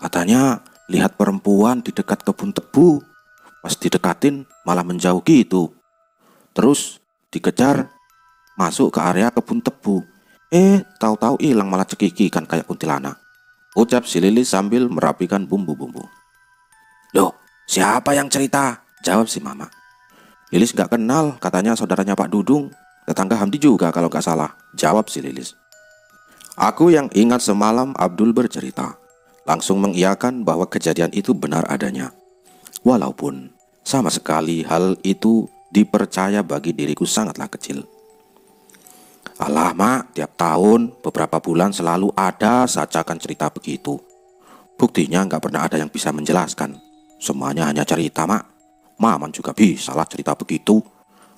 Katanya lihat perempuan di dekat kebun tebu. Pas didekatin malah menjauh gitu. Terus dikejar masuk ke area kebun tebu. Tahu-tahu hilang malah cekikikan kayak kuntilanak, ucap si Lilis sambil merapikan bumbu-bumbu. Loh, siapa yang cerita? Jawab si Mama. Lilis gak kenal, katanya saudaranya Pak Dudung. Tetangga Hamdi juga kalau gak salah, jawab si Lilis. Aku yang ingat semalam Abdul bercerita, langsung mengiyakan bahwa kejadian itu benar adanya. Walaupun sama sekali hal itu dipercaya bagi diriku sangatlah kecil. Alah mak, tiap tahun beberapa bulan selalu ada sajakan cerita begitu. Buktinya gak pernah ada yang bisa menjelaskan. Semuanya hanya cerita mak. Maman juga bisa lah cerita begitu,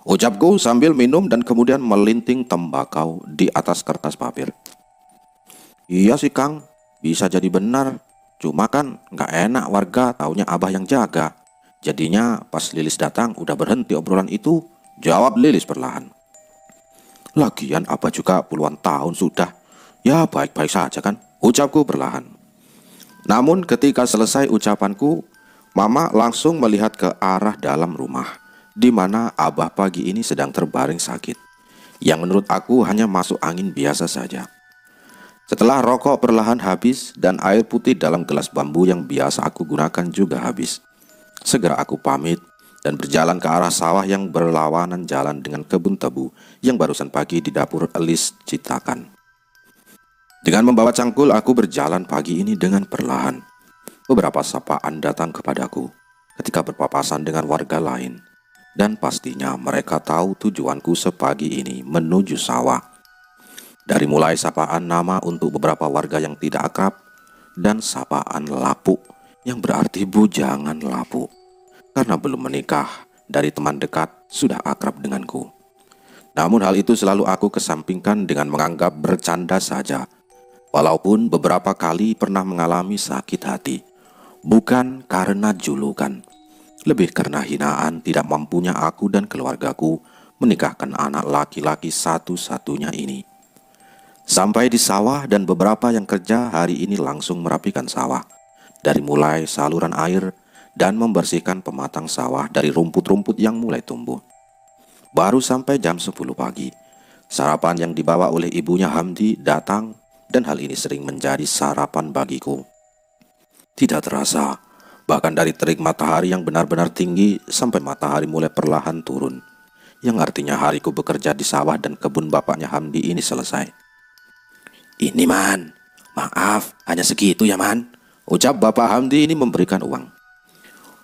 ucapku sambil minum dan kemudian melinting tembakau di atas kertas papir. Iya sih Kang, bisa jadi benar. Cuma kan gak enak warga taunya abah yang jaga. Jadinya pas Lilis datang udah berhenti obrolan itu, jawab Lilis perlahan. Lagian abah juga puluhan tahun sudah. Ya baik-baik saja kan, ucapku perlahan. Namun ketika selesai ucapanku, Mama langsung melihat ke arah dalam rumah, di mana abah pagi ini sedang terbaring sakit, yang menurut aku hanya masuk angin biasa saja. Setelah rokok perlahan habis dan air putih dalam gelas bambu yang biasa aku gunakan juga habis, segera aku pamit dan berjalan ke arah sawah yang berlawanan jalan dengan kebun tebu yang barusan pagi di dapur Elis ciptakan. Dengan membawa cangkul, aku berjalan pagi ini dengan perlahan. Beberapa sapaan datang kepadaku ketika berpapasan dengan warga lain, dan pastinya mereka tahu tujuanku sepagi ini menuju sawah. Dari mulai sapaan nama untuk beberapa warga yang tidak akrab, dan sapaan lapuk yang berarti bujangan lapuk, karena belum menikah dari teman dekat sudah akrab denganku. Namun hal itu selalu aku kesampingkan dengan menganggap bercanda saja. Walaupun beberapa kali pernah mengalami sakit hati. Bukan karena julukan, lebih karena hinaan tidak mampunya aku dan keluargaku menikahkan anak laki-laki satu-satunya ini. Sampai di sawah dan beberapa yang kerja hari ini langsung merapikan sawah. Dari mulai saluran air dan membersihkan pematang sawah dari rumput-rumput yang mulai tumbuh. Baru sampai jam 10 pagi, sarapan yang dibawa oleh ibunya Hamdi datang dan hal ini sering menjadi sarapan bagiku. Tidak terasa, bahkan dari terik matahari yang benar-benar tinggi sampai matahari mulai perlahan turun, yang artinya hariku bekerja di sawah dan kebun bapaknya Hamdi ini selesai. Ini man, maaf, hanya segitu ya man, ucap bapak Hamdi ini memberikan uang.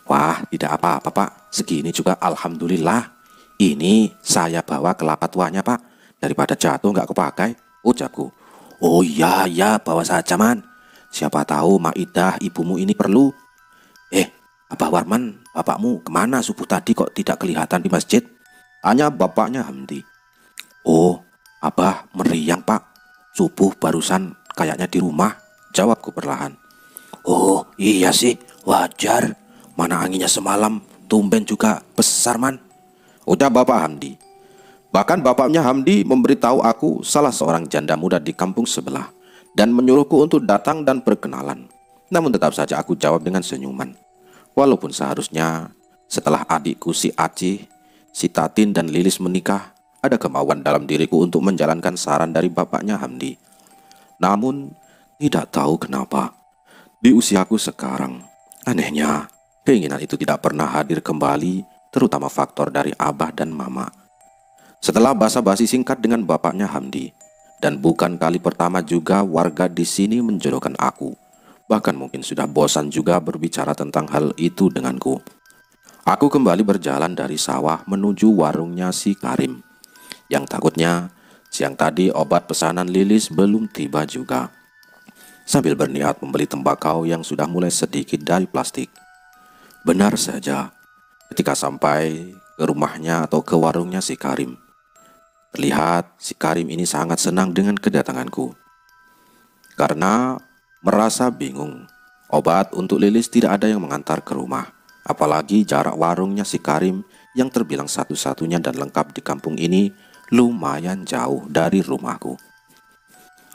Wah, tidak apa-apa pak, segini juga alhamdulillah. Ini saya bawa kelapa tuanya pak, daripada jatuh nggak kepakai, ucapku. Oh iya, ya bawa saja man. Siapa tahu Maidah ibumu ini perlu. Abah Warman, bapakmu kemana subuh tadi kok tidak kelihatan di masjid? Tanya bapaknya Hamdi. Oh, Abah meriang pak. Subuh barusan kayaknya di rumah, jawabku perlahan. Oh iya sih, wajar. Mana anginnya semalam, tumben juga besar man, ucap bapak Hamdi. Bahkan bapaknya Hamdi memberitahu aku salah seorang janda muda di kampung sebelah dan menyuruhku untuk datang dan berkenalan. Namun tetap saja aku jawab dengan senyuman. Walaupun seharusnya setelah adikku si Acih, si Tatin dan Lilis menikah, ada kemauan dalam diriku untuk menjalankan saran dari bapaknya Hamdi. Namun tidak tahu kenapa, di usiaku sekarang, anehnya keinginan itu tidak pernah hadir kembali, terutama faktor dari abah dan mama. Setelah basa-basi singkat dengan bapaknya Hamdi, dan bukan kali pertama juga warga di sini menjodohkan aku. Bahkan mungkin sudah bosan juga berbicara tentang hal itu denganku. Aku kembali berjalan dari sawah menuju warungnya si Karim. Yang takutnya siang tadi obat pesanan Lilis belum tiba juga. Sambil berniat membeli tembakau yang sudah mulai sedikit dari plastik. Benar saja, ketika sampai ke rumahnya atau ke warungnya si Karim, terlihat si Karim ini sangat senang dengan kedatanganku. Karena merasa bingung, obat untuk Lilis tidak ada yang mengantar ke rumah. Apalagi jarak warungnya si Karim yang terbilang satu-satunya dan lengkap di kampung ini lumayan jauh dari rumahku.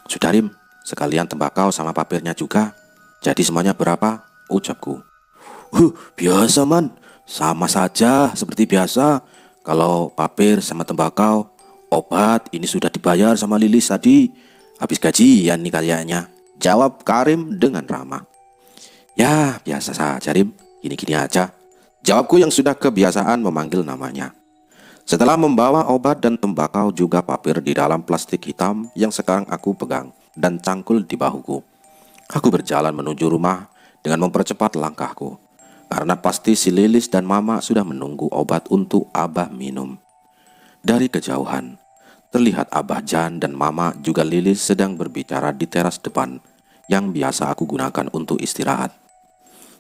Sudah Rim, sekalian tembakau sama papirnya juga. Jadi semuanya berapa? Ucapku. Biasa man, sama saja seperti biasa. Kalau papir sama tembakau, obat ini sudah dibayar sama Lilis tadi. Habis gajian nih kayaknya, jawab Karim dengan ramah. Ya biasa saja Rim, gini-gini aja, jawabku yang sudah kebiasaan memanggil namanya. Setelah membawa obat dan tembakau juga papir di dalam plastik hitam yang sekarang aku pegang dan cangkul di bahuku, aku berjalan menuju rumah dengan mempercepat langkahku. Karena pasti si Lilis dan Mama sudah menunggu obat untuk Abah minum. Dari kejauhan, terlihat Abah Jan dan Mama juga Lilis sedang berbicara di teras depan yang biasa aku gunakan untuk istirahat.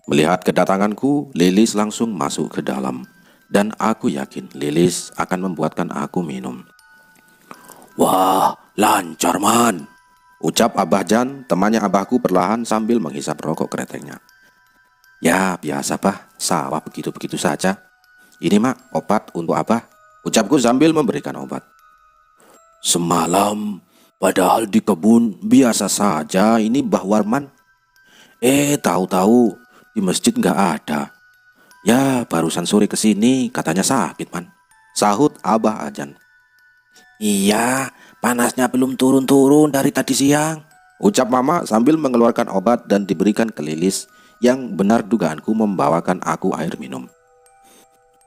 Melihat kedatanganku, Lilis langsung masuk ke dalam. Dan aku yakin Lilis akan membuatkan aku minum. Wah, lancar man, ucap Abah Jan, temannya abahku perlahan sambil menghisap rokok kreteknya. Ya biasa Bah, sawah begitu-begitu saja. Ini mak, obat untuk Abah, ucapku sambil memberikan obat. Semalam, padahal di kebun biasa saja ini Mbah Warman. Tahu-tahu di masjid nggak ada. Ya barusan sore kesini katanya sakit man, sahut Abah Ajan. Iya, panasnya belum turun-turun dari tadi siang, ucap Mama sambil mengeluarkan obat dan diberikan ke Lilis yang benar dugaanku membawakan aku air minum.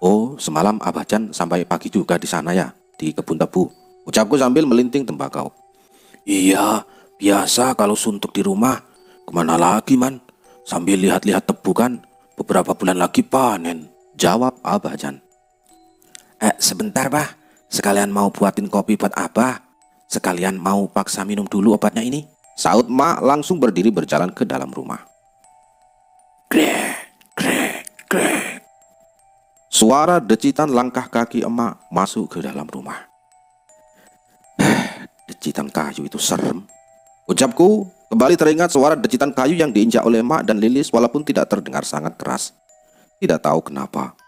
Oh, semalam Abah Jan sampai pagi juga di sana ya, di kebun tebu, ucapku sambil melinting tembakau. Iya, biasa kalau suntuk di rumah. Kemana lagi man? Sambil lihat-lihat tebu kan, beberapa bulan lagi panen, jawab Abah Jan. Sebentar Bah, sekalian mau buatin kopi buat Abah. Sekalian mau paksa minum dulu obatnya ini, sahut Mak langsung berdiri berjalan ke dalam rumah. Grek, grek, grek. Suara decitan langkah kaki emak masuk ke dalam rumah. decitan kayu itu serem. Ucapku, kembali teringat suara decitan kayu yang diinjak oleh Mak dan Lilis walaupun tidak terdengar sangat keras. Tidak tahu kenapa,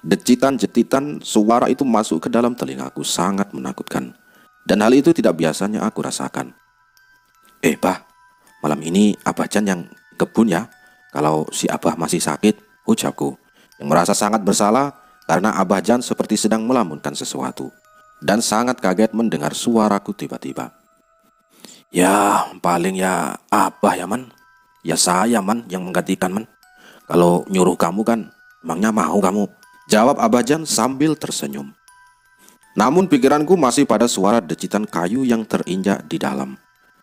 decitan-jetitan suara itu masuk ke dalam telingaku sangat menakutkan. Dan hal itu tidak biasanya aku rasakan. Bah, malam ini Abah Jan yang kebun ya, kalau si Abah masih sakit, ucapku, yang merasa sangat bersalah karena Abah Jan seperti sedang melamunkan sesuatu. Dan sangat kaget mendengar suaraku tiba-tiba. Ya, paling ya Abah ya man. Ya saya man yang menggantikan man. Kalau nyuruh kamu kan, emangnya mau kamu? Jawab Abah Jan sambil tersenyum. Namun pikiranku masih pada suara decitan kayu yang terinjak di dalam.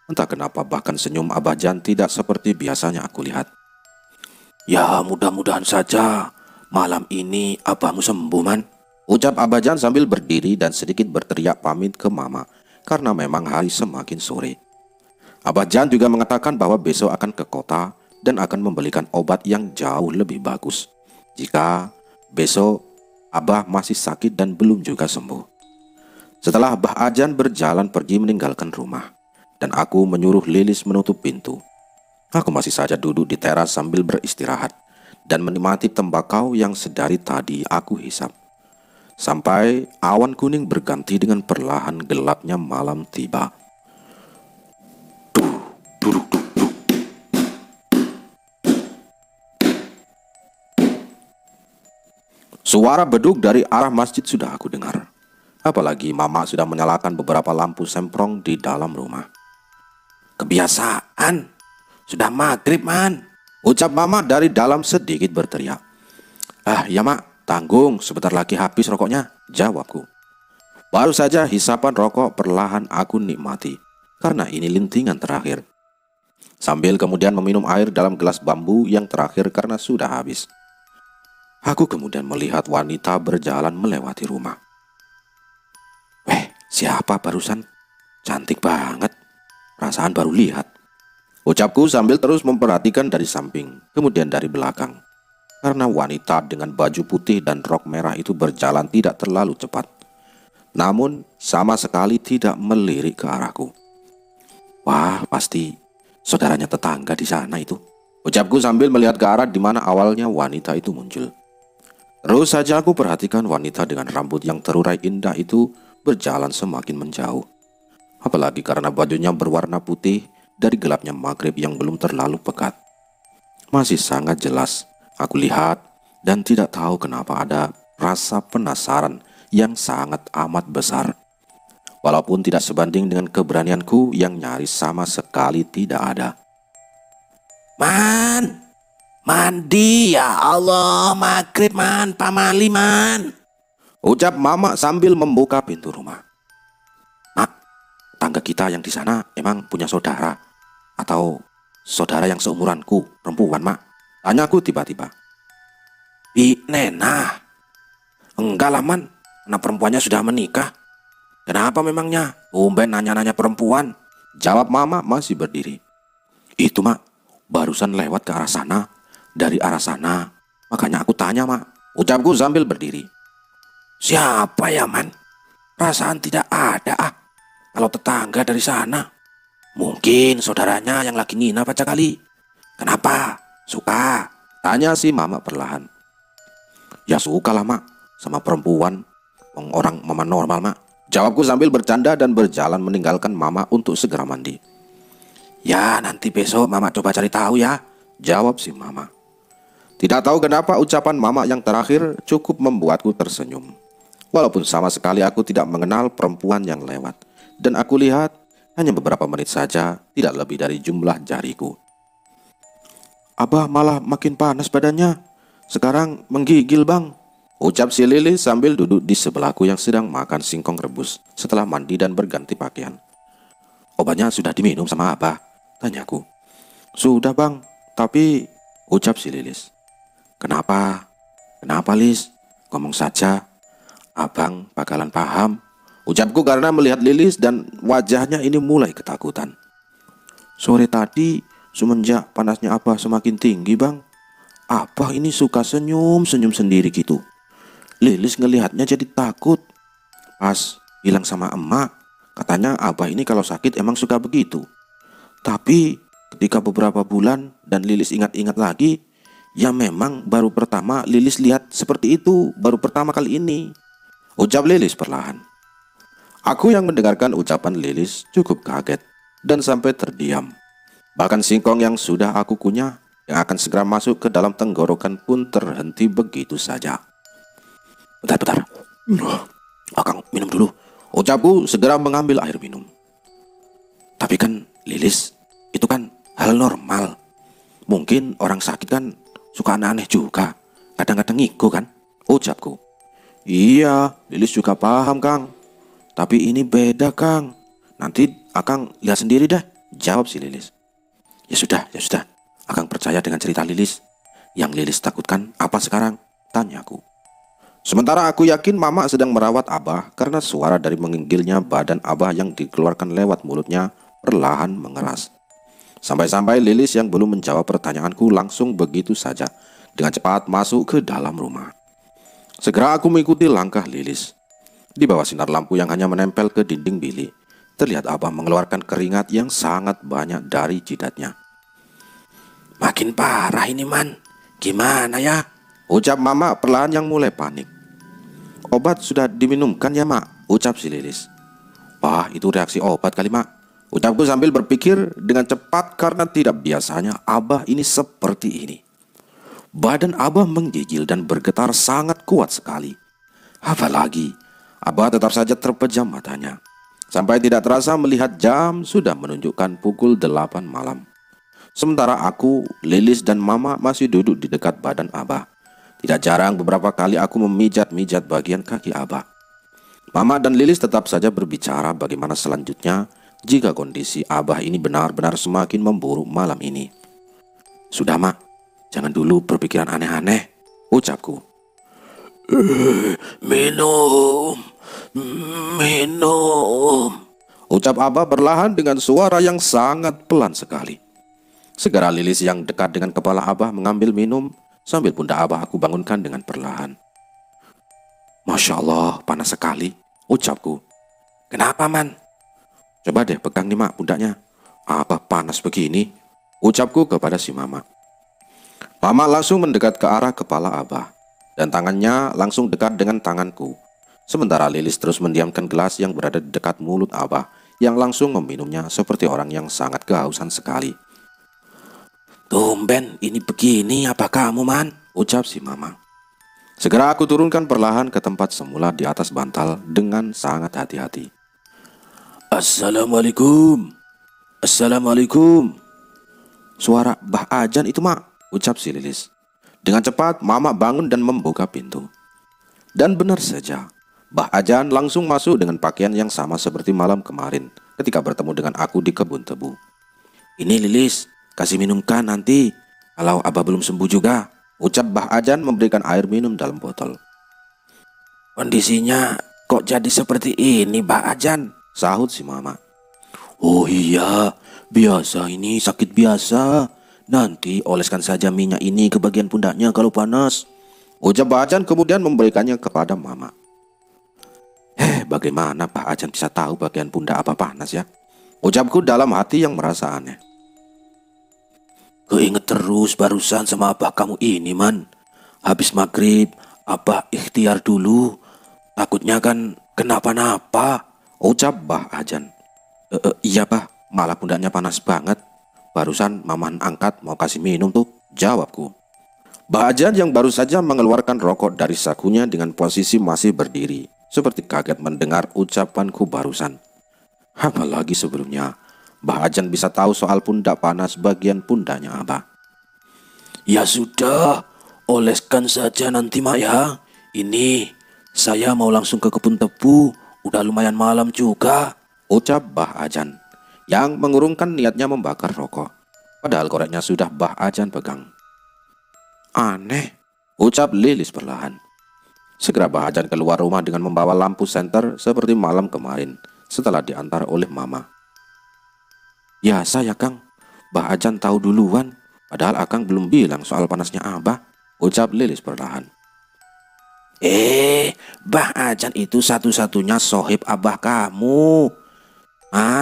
Entah kenapa bahkan senyum Abah Jan tidak seperti biasanya aku lihat. Ya mudah-mudahan saja malam ini Abahmu sembuh man. Ucap Abah Jan sambil berdiri dan sedikit berteriak pamit ke Mama karena memang hari semakin sore. Abah Jan juga mengatakan bahwa besok akan ke kota dan akan membelikan obat yang jauh lebih bagus jika besok Abah masih sakit dan belum juga sembuh. Setelah Abah Ajan berjalan pergi meninggalkan rumah dan aku menyuruh Lilis menutup pintu, aku masih saja duduk di teras sambil beristirahat dan menikmati tembakau yang sedari tadi aku hisap. Sampai awan kuning berganti dengan perlahan gelapnya malam tiba. Suara beduk dari arah masjid sudah aku dengar. Apalagi Mama sudah menyalakan beberapa lampu semprong di dalam rumah. Kebiasaan, sudah maghrib man, ucap Mama dari dalam sedikit berteriak. Ya Mak, tanggung, sebentar lagi habis rokoknya, jawabku. Baru saja hisapan rokok perlahan aku nikmati, karena ini lintingan terakhir. Sambil kemudian meminum air dalam gelas bambu yang terakhir karena sudah habis. Aku kemudian melihat wanita berjalan melewati rumah. Siapa barusan? Cantik banget. Perasaan baru lihat. Ucapku sambil terus memperhatikan dari samping, kemudian dari belakang. Karena wanita dengan baju putih dan rok merah itu berjalan tidak terlalu cepat. Namun sama sekali tidak melirik ke arahku. Wah, pasti saudaranya tetangga di sana itu. Ucapku sambil melihat ke arah di mana awalnya wanita itu muncul. Terus saja aku perhatikan wanita dengan rambut yang terurai indah itu berjalan semakin menjauh. Apalagi karena bajunya berwarna putih dari gelapnya maghrib yang belum terlalu pekat. Masih sangat jelas aku lihat dan tidak tahu kenapa ada rasa penasaran yang sangat amat besar. Walaupun tidak sebanding dengan keberanianku yang nyaris sama sekali tidak ada. Man! Mandi ya Allah, maghrib man, pamali man, ucap Mama sambil membuka pintu rumah. Mak, tangga kita yang di sana emang punya saudara atau saudara yang seumuranku, perempuan Mak? Tanyaku tiba-tiba. Nena. Enggak lah man, anak perempuannya sudah menikah. Kenapa memangnya? Tumben nanya-nanya perempuan, jawab Mama masih berdiri. Itu Mak, barusan lewat ke arah sana. Dari arah sana, makanya aku tanya Mak, ucapku sambil berdiri. Siapa ya man? Perasaan tidak ada kalau tetangga dari sana. Mungkin saudaranya yang lagi nginap aja kali. Kenapa? Suka? Tanya si Mama perlahan. Ya suka lah Mak, sama perempuan. Orang Mama normal Mak, jawabku sambil bercanda dan berjalan meninggalkan Mama untuk segera mandi. Ya nanti besok Mama coba cari tahu ya, jawab si Mama. Tidak tahu kenapa ucapan Mama yang terakhir cukup membuatku tersenyum. Walaupun sama sekali aku tidak mengenal perempuan yang lewat. Dan aku lihat hanya beberapa menit saja, tidak lebih dari jumlah jariku. Abah malah makin panas badannya. Sekarang menggigil bang, ucap si Lilis sambil duduk di sebelahku yang sedang makan singkong rebus setelah mandi dan berganti pakaian. Obatnya sudah diminum sama Abah? Tanyaku. Sudah bang, tapi, ucap si Lilis. Kenapa? Kenapa Lis? Ngomong saja, abang bakalan paham, ucapku karena melihat Lilis dan wajahnya ini mulai ketakutan. Sore tadi semenjak panasnya Abah semakin tinggi bang, Abah ini suka senyum-senyum sendiri gitu. Lilis ngelihatnya jadi takut. Pas bilang sama emak Katanya Abah ini kalau sakit emang suka begitu. Tapi ketika beberapa bulan dan Lilis ingat-ingat lagi, ya memang baru pertama Lilis lihat seperti itu, baru pertama kali ini, ucap Lilis perlahan. Aku yang mendengarkan ucapan Lilis cukup kaget dan sampai terdiam. Bahkan singkong yang sudah aku kunyah yang akan segera masuk ke dalam tenggorokan pun terhenti begitu saja. Bentar. Akang minum dulu, ucapku segera mengambil air minum. Tapi kan Lilis, itu kan hal normal. Mungkin orang sakit kan suka aneh-aneh juga, kadang-kadang ngigo kan, ucapku. Iya, Lilis juga paham Kang. Tapi ini beda Kang. Nanti Akang lihat sendiri dah, jawab si Lilis. Ya sudah. Akang percaya dengan cerita Lilis. Yang Lilis takutkan apa sekarang? Tanyaku. Sementara aku yakin Mama sedang merawat Abah karena suara dari menggigilnya badan Abah yang dikeluarkan lewat mulutnya perlahan mengeras. Sampai-sampai Lilis yang belum menjawab pertanyaanku langsung begitu saja dengan cepat masuk ke dalam rumah. Segera aku mengikuti langkah Lilis. Di bawah sinar lampu yang hanya menempel ke dinding bilik, terlihat Abah mengeluarkan keringat yang sangat banyak dari jidatnya. Makin parah ini Man, gimana ya? Ucap Mama perlahan yang mulai panik. Obat sudah diminumkan ya Mak, ucap si Lilis. Wah, itu reaksi obat kali Mak, ucapku sambil berpikir dengan cepat karena tidak biasanya Abah ini seperti ini. Badan Abah menggigil dan bergetar sangat kuat sekali. Apalagi, Abah tetap saja terpejam matanya. Sampai tidak terasa melihat jam sudah menunjukkan pukul 8 malam. Sementara aku, Lilis dan Mama masih duduk di dekat badan Abah. Tidak jarang beberapa kali aku memijat-mijat bagian kaki Abah. Mama dan Lilis tetap saja berbicara bagaimana selanjutnya jika kondisi Abah ini benar-benar semakin memburuk malam ini. Sudah Mak, jangan dulu berpikiran aneh-aneh, ucapku. Minum, ucap Abah perlahan dengan suara yang sangat pelan sekali. Segera Lilis yang dekat dengan kepala Abah mengambil minum, sambil pundak Abah aku bangunkan dengan perlahan. Masya Allah, panas sekali, ucapku. Kenapa Man? Coba deh pegang nih Mak pundaknya. Abah panas begini, ucapku kepada si Mama. Mama langsung mendekat ke arah kepala Abah, dan tangannya langsung dekat dengan tanganku. Sementara Lilis terus mendiamkan gelas yang berada di dekat mulut Abah, yang langsung meminumnya seperti orang yang sangat kehausan sekali. Tumben ini begini apa kamu Man? Ucap si Mama. Segera aku turunkan perlahan ke tempat semula di atas bantal dengan sangat hati-hati. Assalamualaikum. Suara Mbah Ajan itu Mak, ucap si Lilis. Dengan cepat Mama bangun dan membuka pintu. Dan benar saja, Mbah Ajan langsung masuk dengan pakaian yang sama seperti malam kemarin ketika bertemu dengan aku di kebun tebu. Ini Lilis, kasih minumkan nanti kalau Abah belum sembuh juga, ucap Mbah Ajan memberikan air minum dalam botol. Kondisinya kok jadi seperti ini Mbah Ajan? Sahut si Mama. Oh iya, biasa ini sakit biasa. Nanti oleskan saja minyak ini ke bagian pundaknya kalau panas, ucap Mbah Ajan kemudian memberikannya kepada Mama. Bagaimana Mbah Ajan bisa tahu bagian pundak apa panas ya? Ucapku dalam hati yang merasa aneh. Keinget terus barusan sama Abah kamu ini Man. Habis maghrib Abah ikhtiar dulu, takutnya kan kenapa-napa, ucap Mbah Ajan. Iya Bah, malah pundaknya panas banget. Barusan Maman angkat mau kasih minum tuh, jawabku. Mbah Ajan yang baru saja mengeluarkan rokok dari sakunya dengan posisi masih berdiri, seperti kaget mendengar ucapanku barusan. Apalagi sebelumnya Mbah Ajan bisa tahu soal pundak panas bagian pundaknya Abah. Ya sudah, oleskan saja nanti Mak ya. Ini saya mau langsung ke kebun tebu, udah lumayan malam juga, ucap Mbah Ajan yang mengurungkan niatnya membakar rokok. Padahal koreknya sudah Mbah Ajan pegang. Aneh, ucap Lilis perlahan. Segera Mbah Ajan keluar rumah dengan membawa lampu senter seperti malam kemarin setelah diantar oleh Mama. Ya saya Kang, Mbah Ajan tahu duluan, padahal Akang belum bilang soal panasnya Abah, ucap Lilis perlahan. Mbah Ajan itu satu-satunya sohib Abah kamu.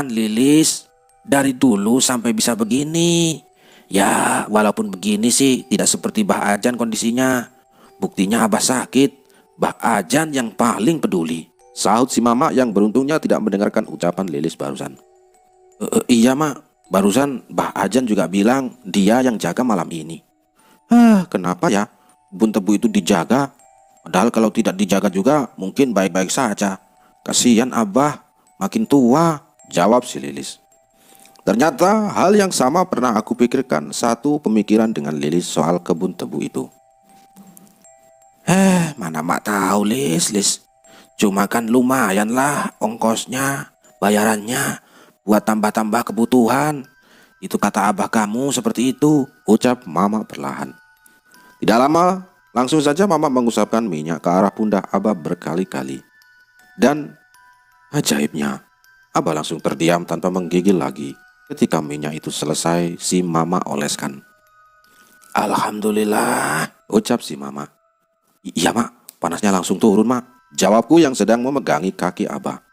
Lilis, dari dulu sampai bisa begini. Ya, walaupun begini sih tidak seperti Mbah Ajan kondisinya. Buktinya Abah sakit, Mbah Ajan yang paling peduli. Sahut si Mama yang beruntungnya tidak mendengarkan ucapan Lilis barusan. Iya mak, barusan Mbah Ajan juga bilang dia yang jaga malam ini. Kenapa ya kebun tebu itu dijaga? Padahal kalau tidak dijaga juga mungkin baik-baik saja. Kasihan Abah, makin tua, jawab si Lilis. Ternyata hal yang sama pernah aku pikirkan, satu pemikiran dengan Lilis soal kebun tebu itu. Mana mak tahu Lis. Cuma kan lumayan lah ongkosnya, bayarannya buat tambah-tambah kebutuhan. Itu kata abah kamu seperti itu, ucap Mama perlahan. Tidak lama, langsung saja Mama mengusapkan minyak ke arah pundak Abah berkali-kali. Dan ajaibnya, Abah langsung terdiam tanpa menggigil lagi. Ketika minyak itu selesai, si Mama oleskan. Alhamdulillah, ucap si Mama. Iya mak, panasnya langsung turun mak, jawabku yang sedang memegangi kaki Abah.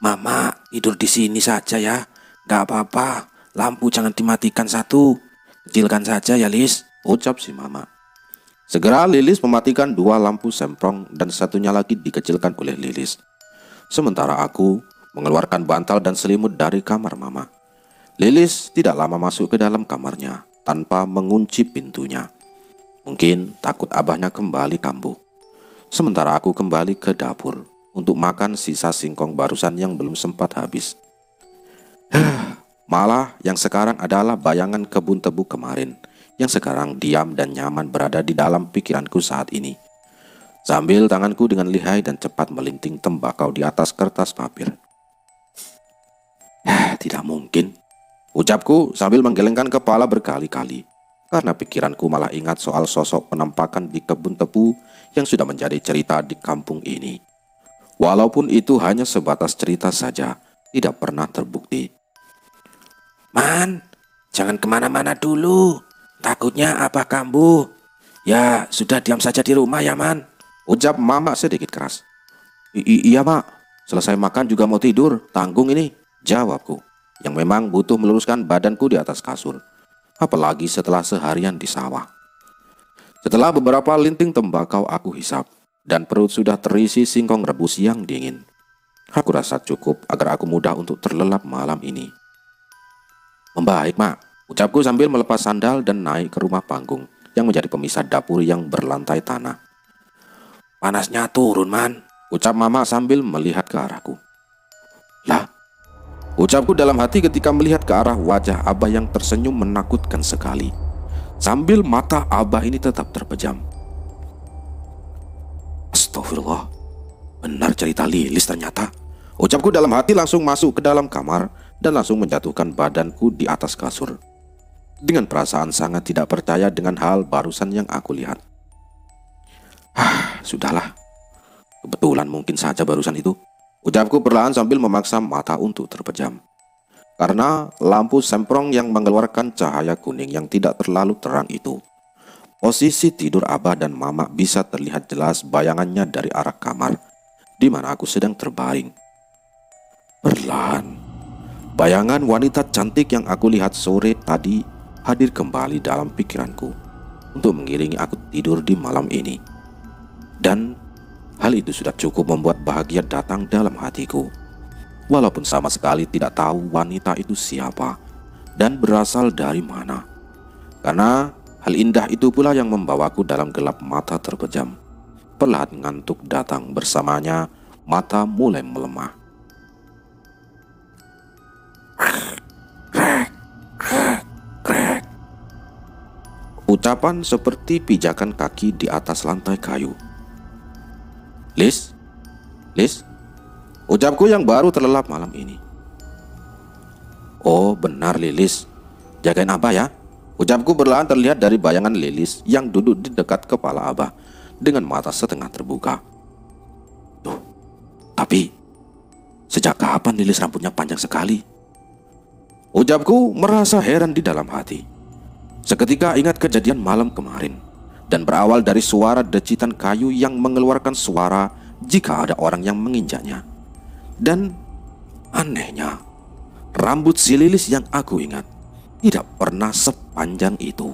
Mama tidur di sini saja ya, gak apa-apa. Lampu jangan dimatikan satu, kecilkan saja ya Lis, ucap si Mama. Segera Lilis mematikan 2 lampu semprong dan satunya lagi dikecilkan oleh Lilis. Sementara aku mengeluarkan bantal dan selimut dari kamar Mama. Lilis tidak lama masuk ke dalam kamarnya tanpa mengunci pintunya. Mungkin takut abahnya kembali kambuh. Sementara aku kembali ke dapur untuk makan sisa singkong barusan yang belum sempat habis. Malah yang sekarang adalah bayangan kebun tebu kemarin yang sekarang diam dan nyaman berada di dalam pikiranku saat ini. Sambil tanganku dengan lihai dan cepat melinting tembakau di atas kertas papir. Tidak mungkin, ucapku sambil menggelengkan kepala berkali-kali. Karena pikiranku malah ingat soal sosok penampakan di kebun tebu yang sudah menjadi cerita di kampung ini. Walaupun itu hanya sebatas cerita saja, tidak pernah terbukti. Man, jangan kemana-mana dulu, takutnya abah kambuh. Ya sudah diam saja di rumah ya Man, ucap Mama sedikit keras. Iya mak, selesai makan juga mau tidur, tanggung ini, jawabku, yang memang butuh meluruskan badanku di atas kasur. Apalagi setelah seharian di sawah. Setelah beberapa linting tembakau aku hisap, dan perut sudah terisi singkong rebus yang dingin. Aku rasa cukup agar aku mudah untuk terlelap malam ini. Membaik mak, ucapku sambil melepas sandal dan naik ke rumah panggung yang menjadi pemisah dapur yang berlantai tanah. Panasnya turun Man, ucap Mama sambil melihat ke arahku. Lah, ucapku dalam hati ketika melihat ke arah wajah Abah yang tersenyum menakutkan sekali. Sambil mata Abah ini tetap terpejam. Astagfirullah, benar cerita Lilis ternyata. Ucapku dalam hati langsung masuk ke dalam kamar dan langsung menjatuhkan badanku di atas kasur. Dengan perasaan sangat tidak percaya dengan hal barusan yang aku lihat. Sudahlah. Kebetulan mungkin saja barusan itu, ucapku perlahan sambil memaksa mata untuk terpejam. Karena lampu semprong yang mengeluarkan cahaya kuning yang tidak terlalu terang itu, posisi tidur Abah dan Mama bisa terlihat jelas bayangannya dari arah kamar di mana aku sedang terbaring. Perlahan, bayangan wanita cantik yang aku lihat sore tadi hadir kembali dalam pikiranku untuk mengiringi aku tidur di malam ini. Dan hal itu sudah cukup membuat bahagia datang dalam hatiku. Walaupun sama sekali tidak tahu wanita itu siapa dan berasal dari mana. Karena hal indah itu pula yang membawaku dalam gelap mata terpejam. Perlahan ngantuk datang bersamanya, mata mulai melemah. Ucapan seperti pijakan kaki di atas lantai kayu. Lis, ucapku yang baru terlelap malam ini. Oh benar Lilis, jagain Abah ya. Ucapku perlahan terlihat dari bayangan Lilis yang duduk di dekat kepala Abah dengan mata setengah terbuka. Tuh, tapi sejak kapan Lilis rambutnya panjang sekali? Ucapku merasa heran di dalam hati. Seketika ingat kejadian malam kemarin dan berawal dari suara decitan kayu yang mengeluarkan suara jika ada orang yang menginjaknya. Dan Anehnya, rambut si Lilis yang aku ingat tidak pernah sepanjang itu.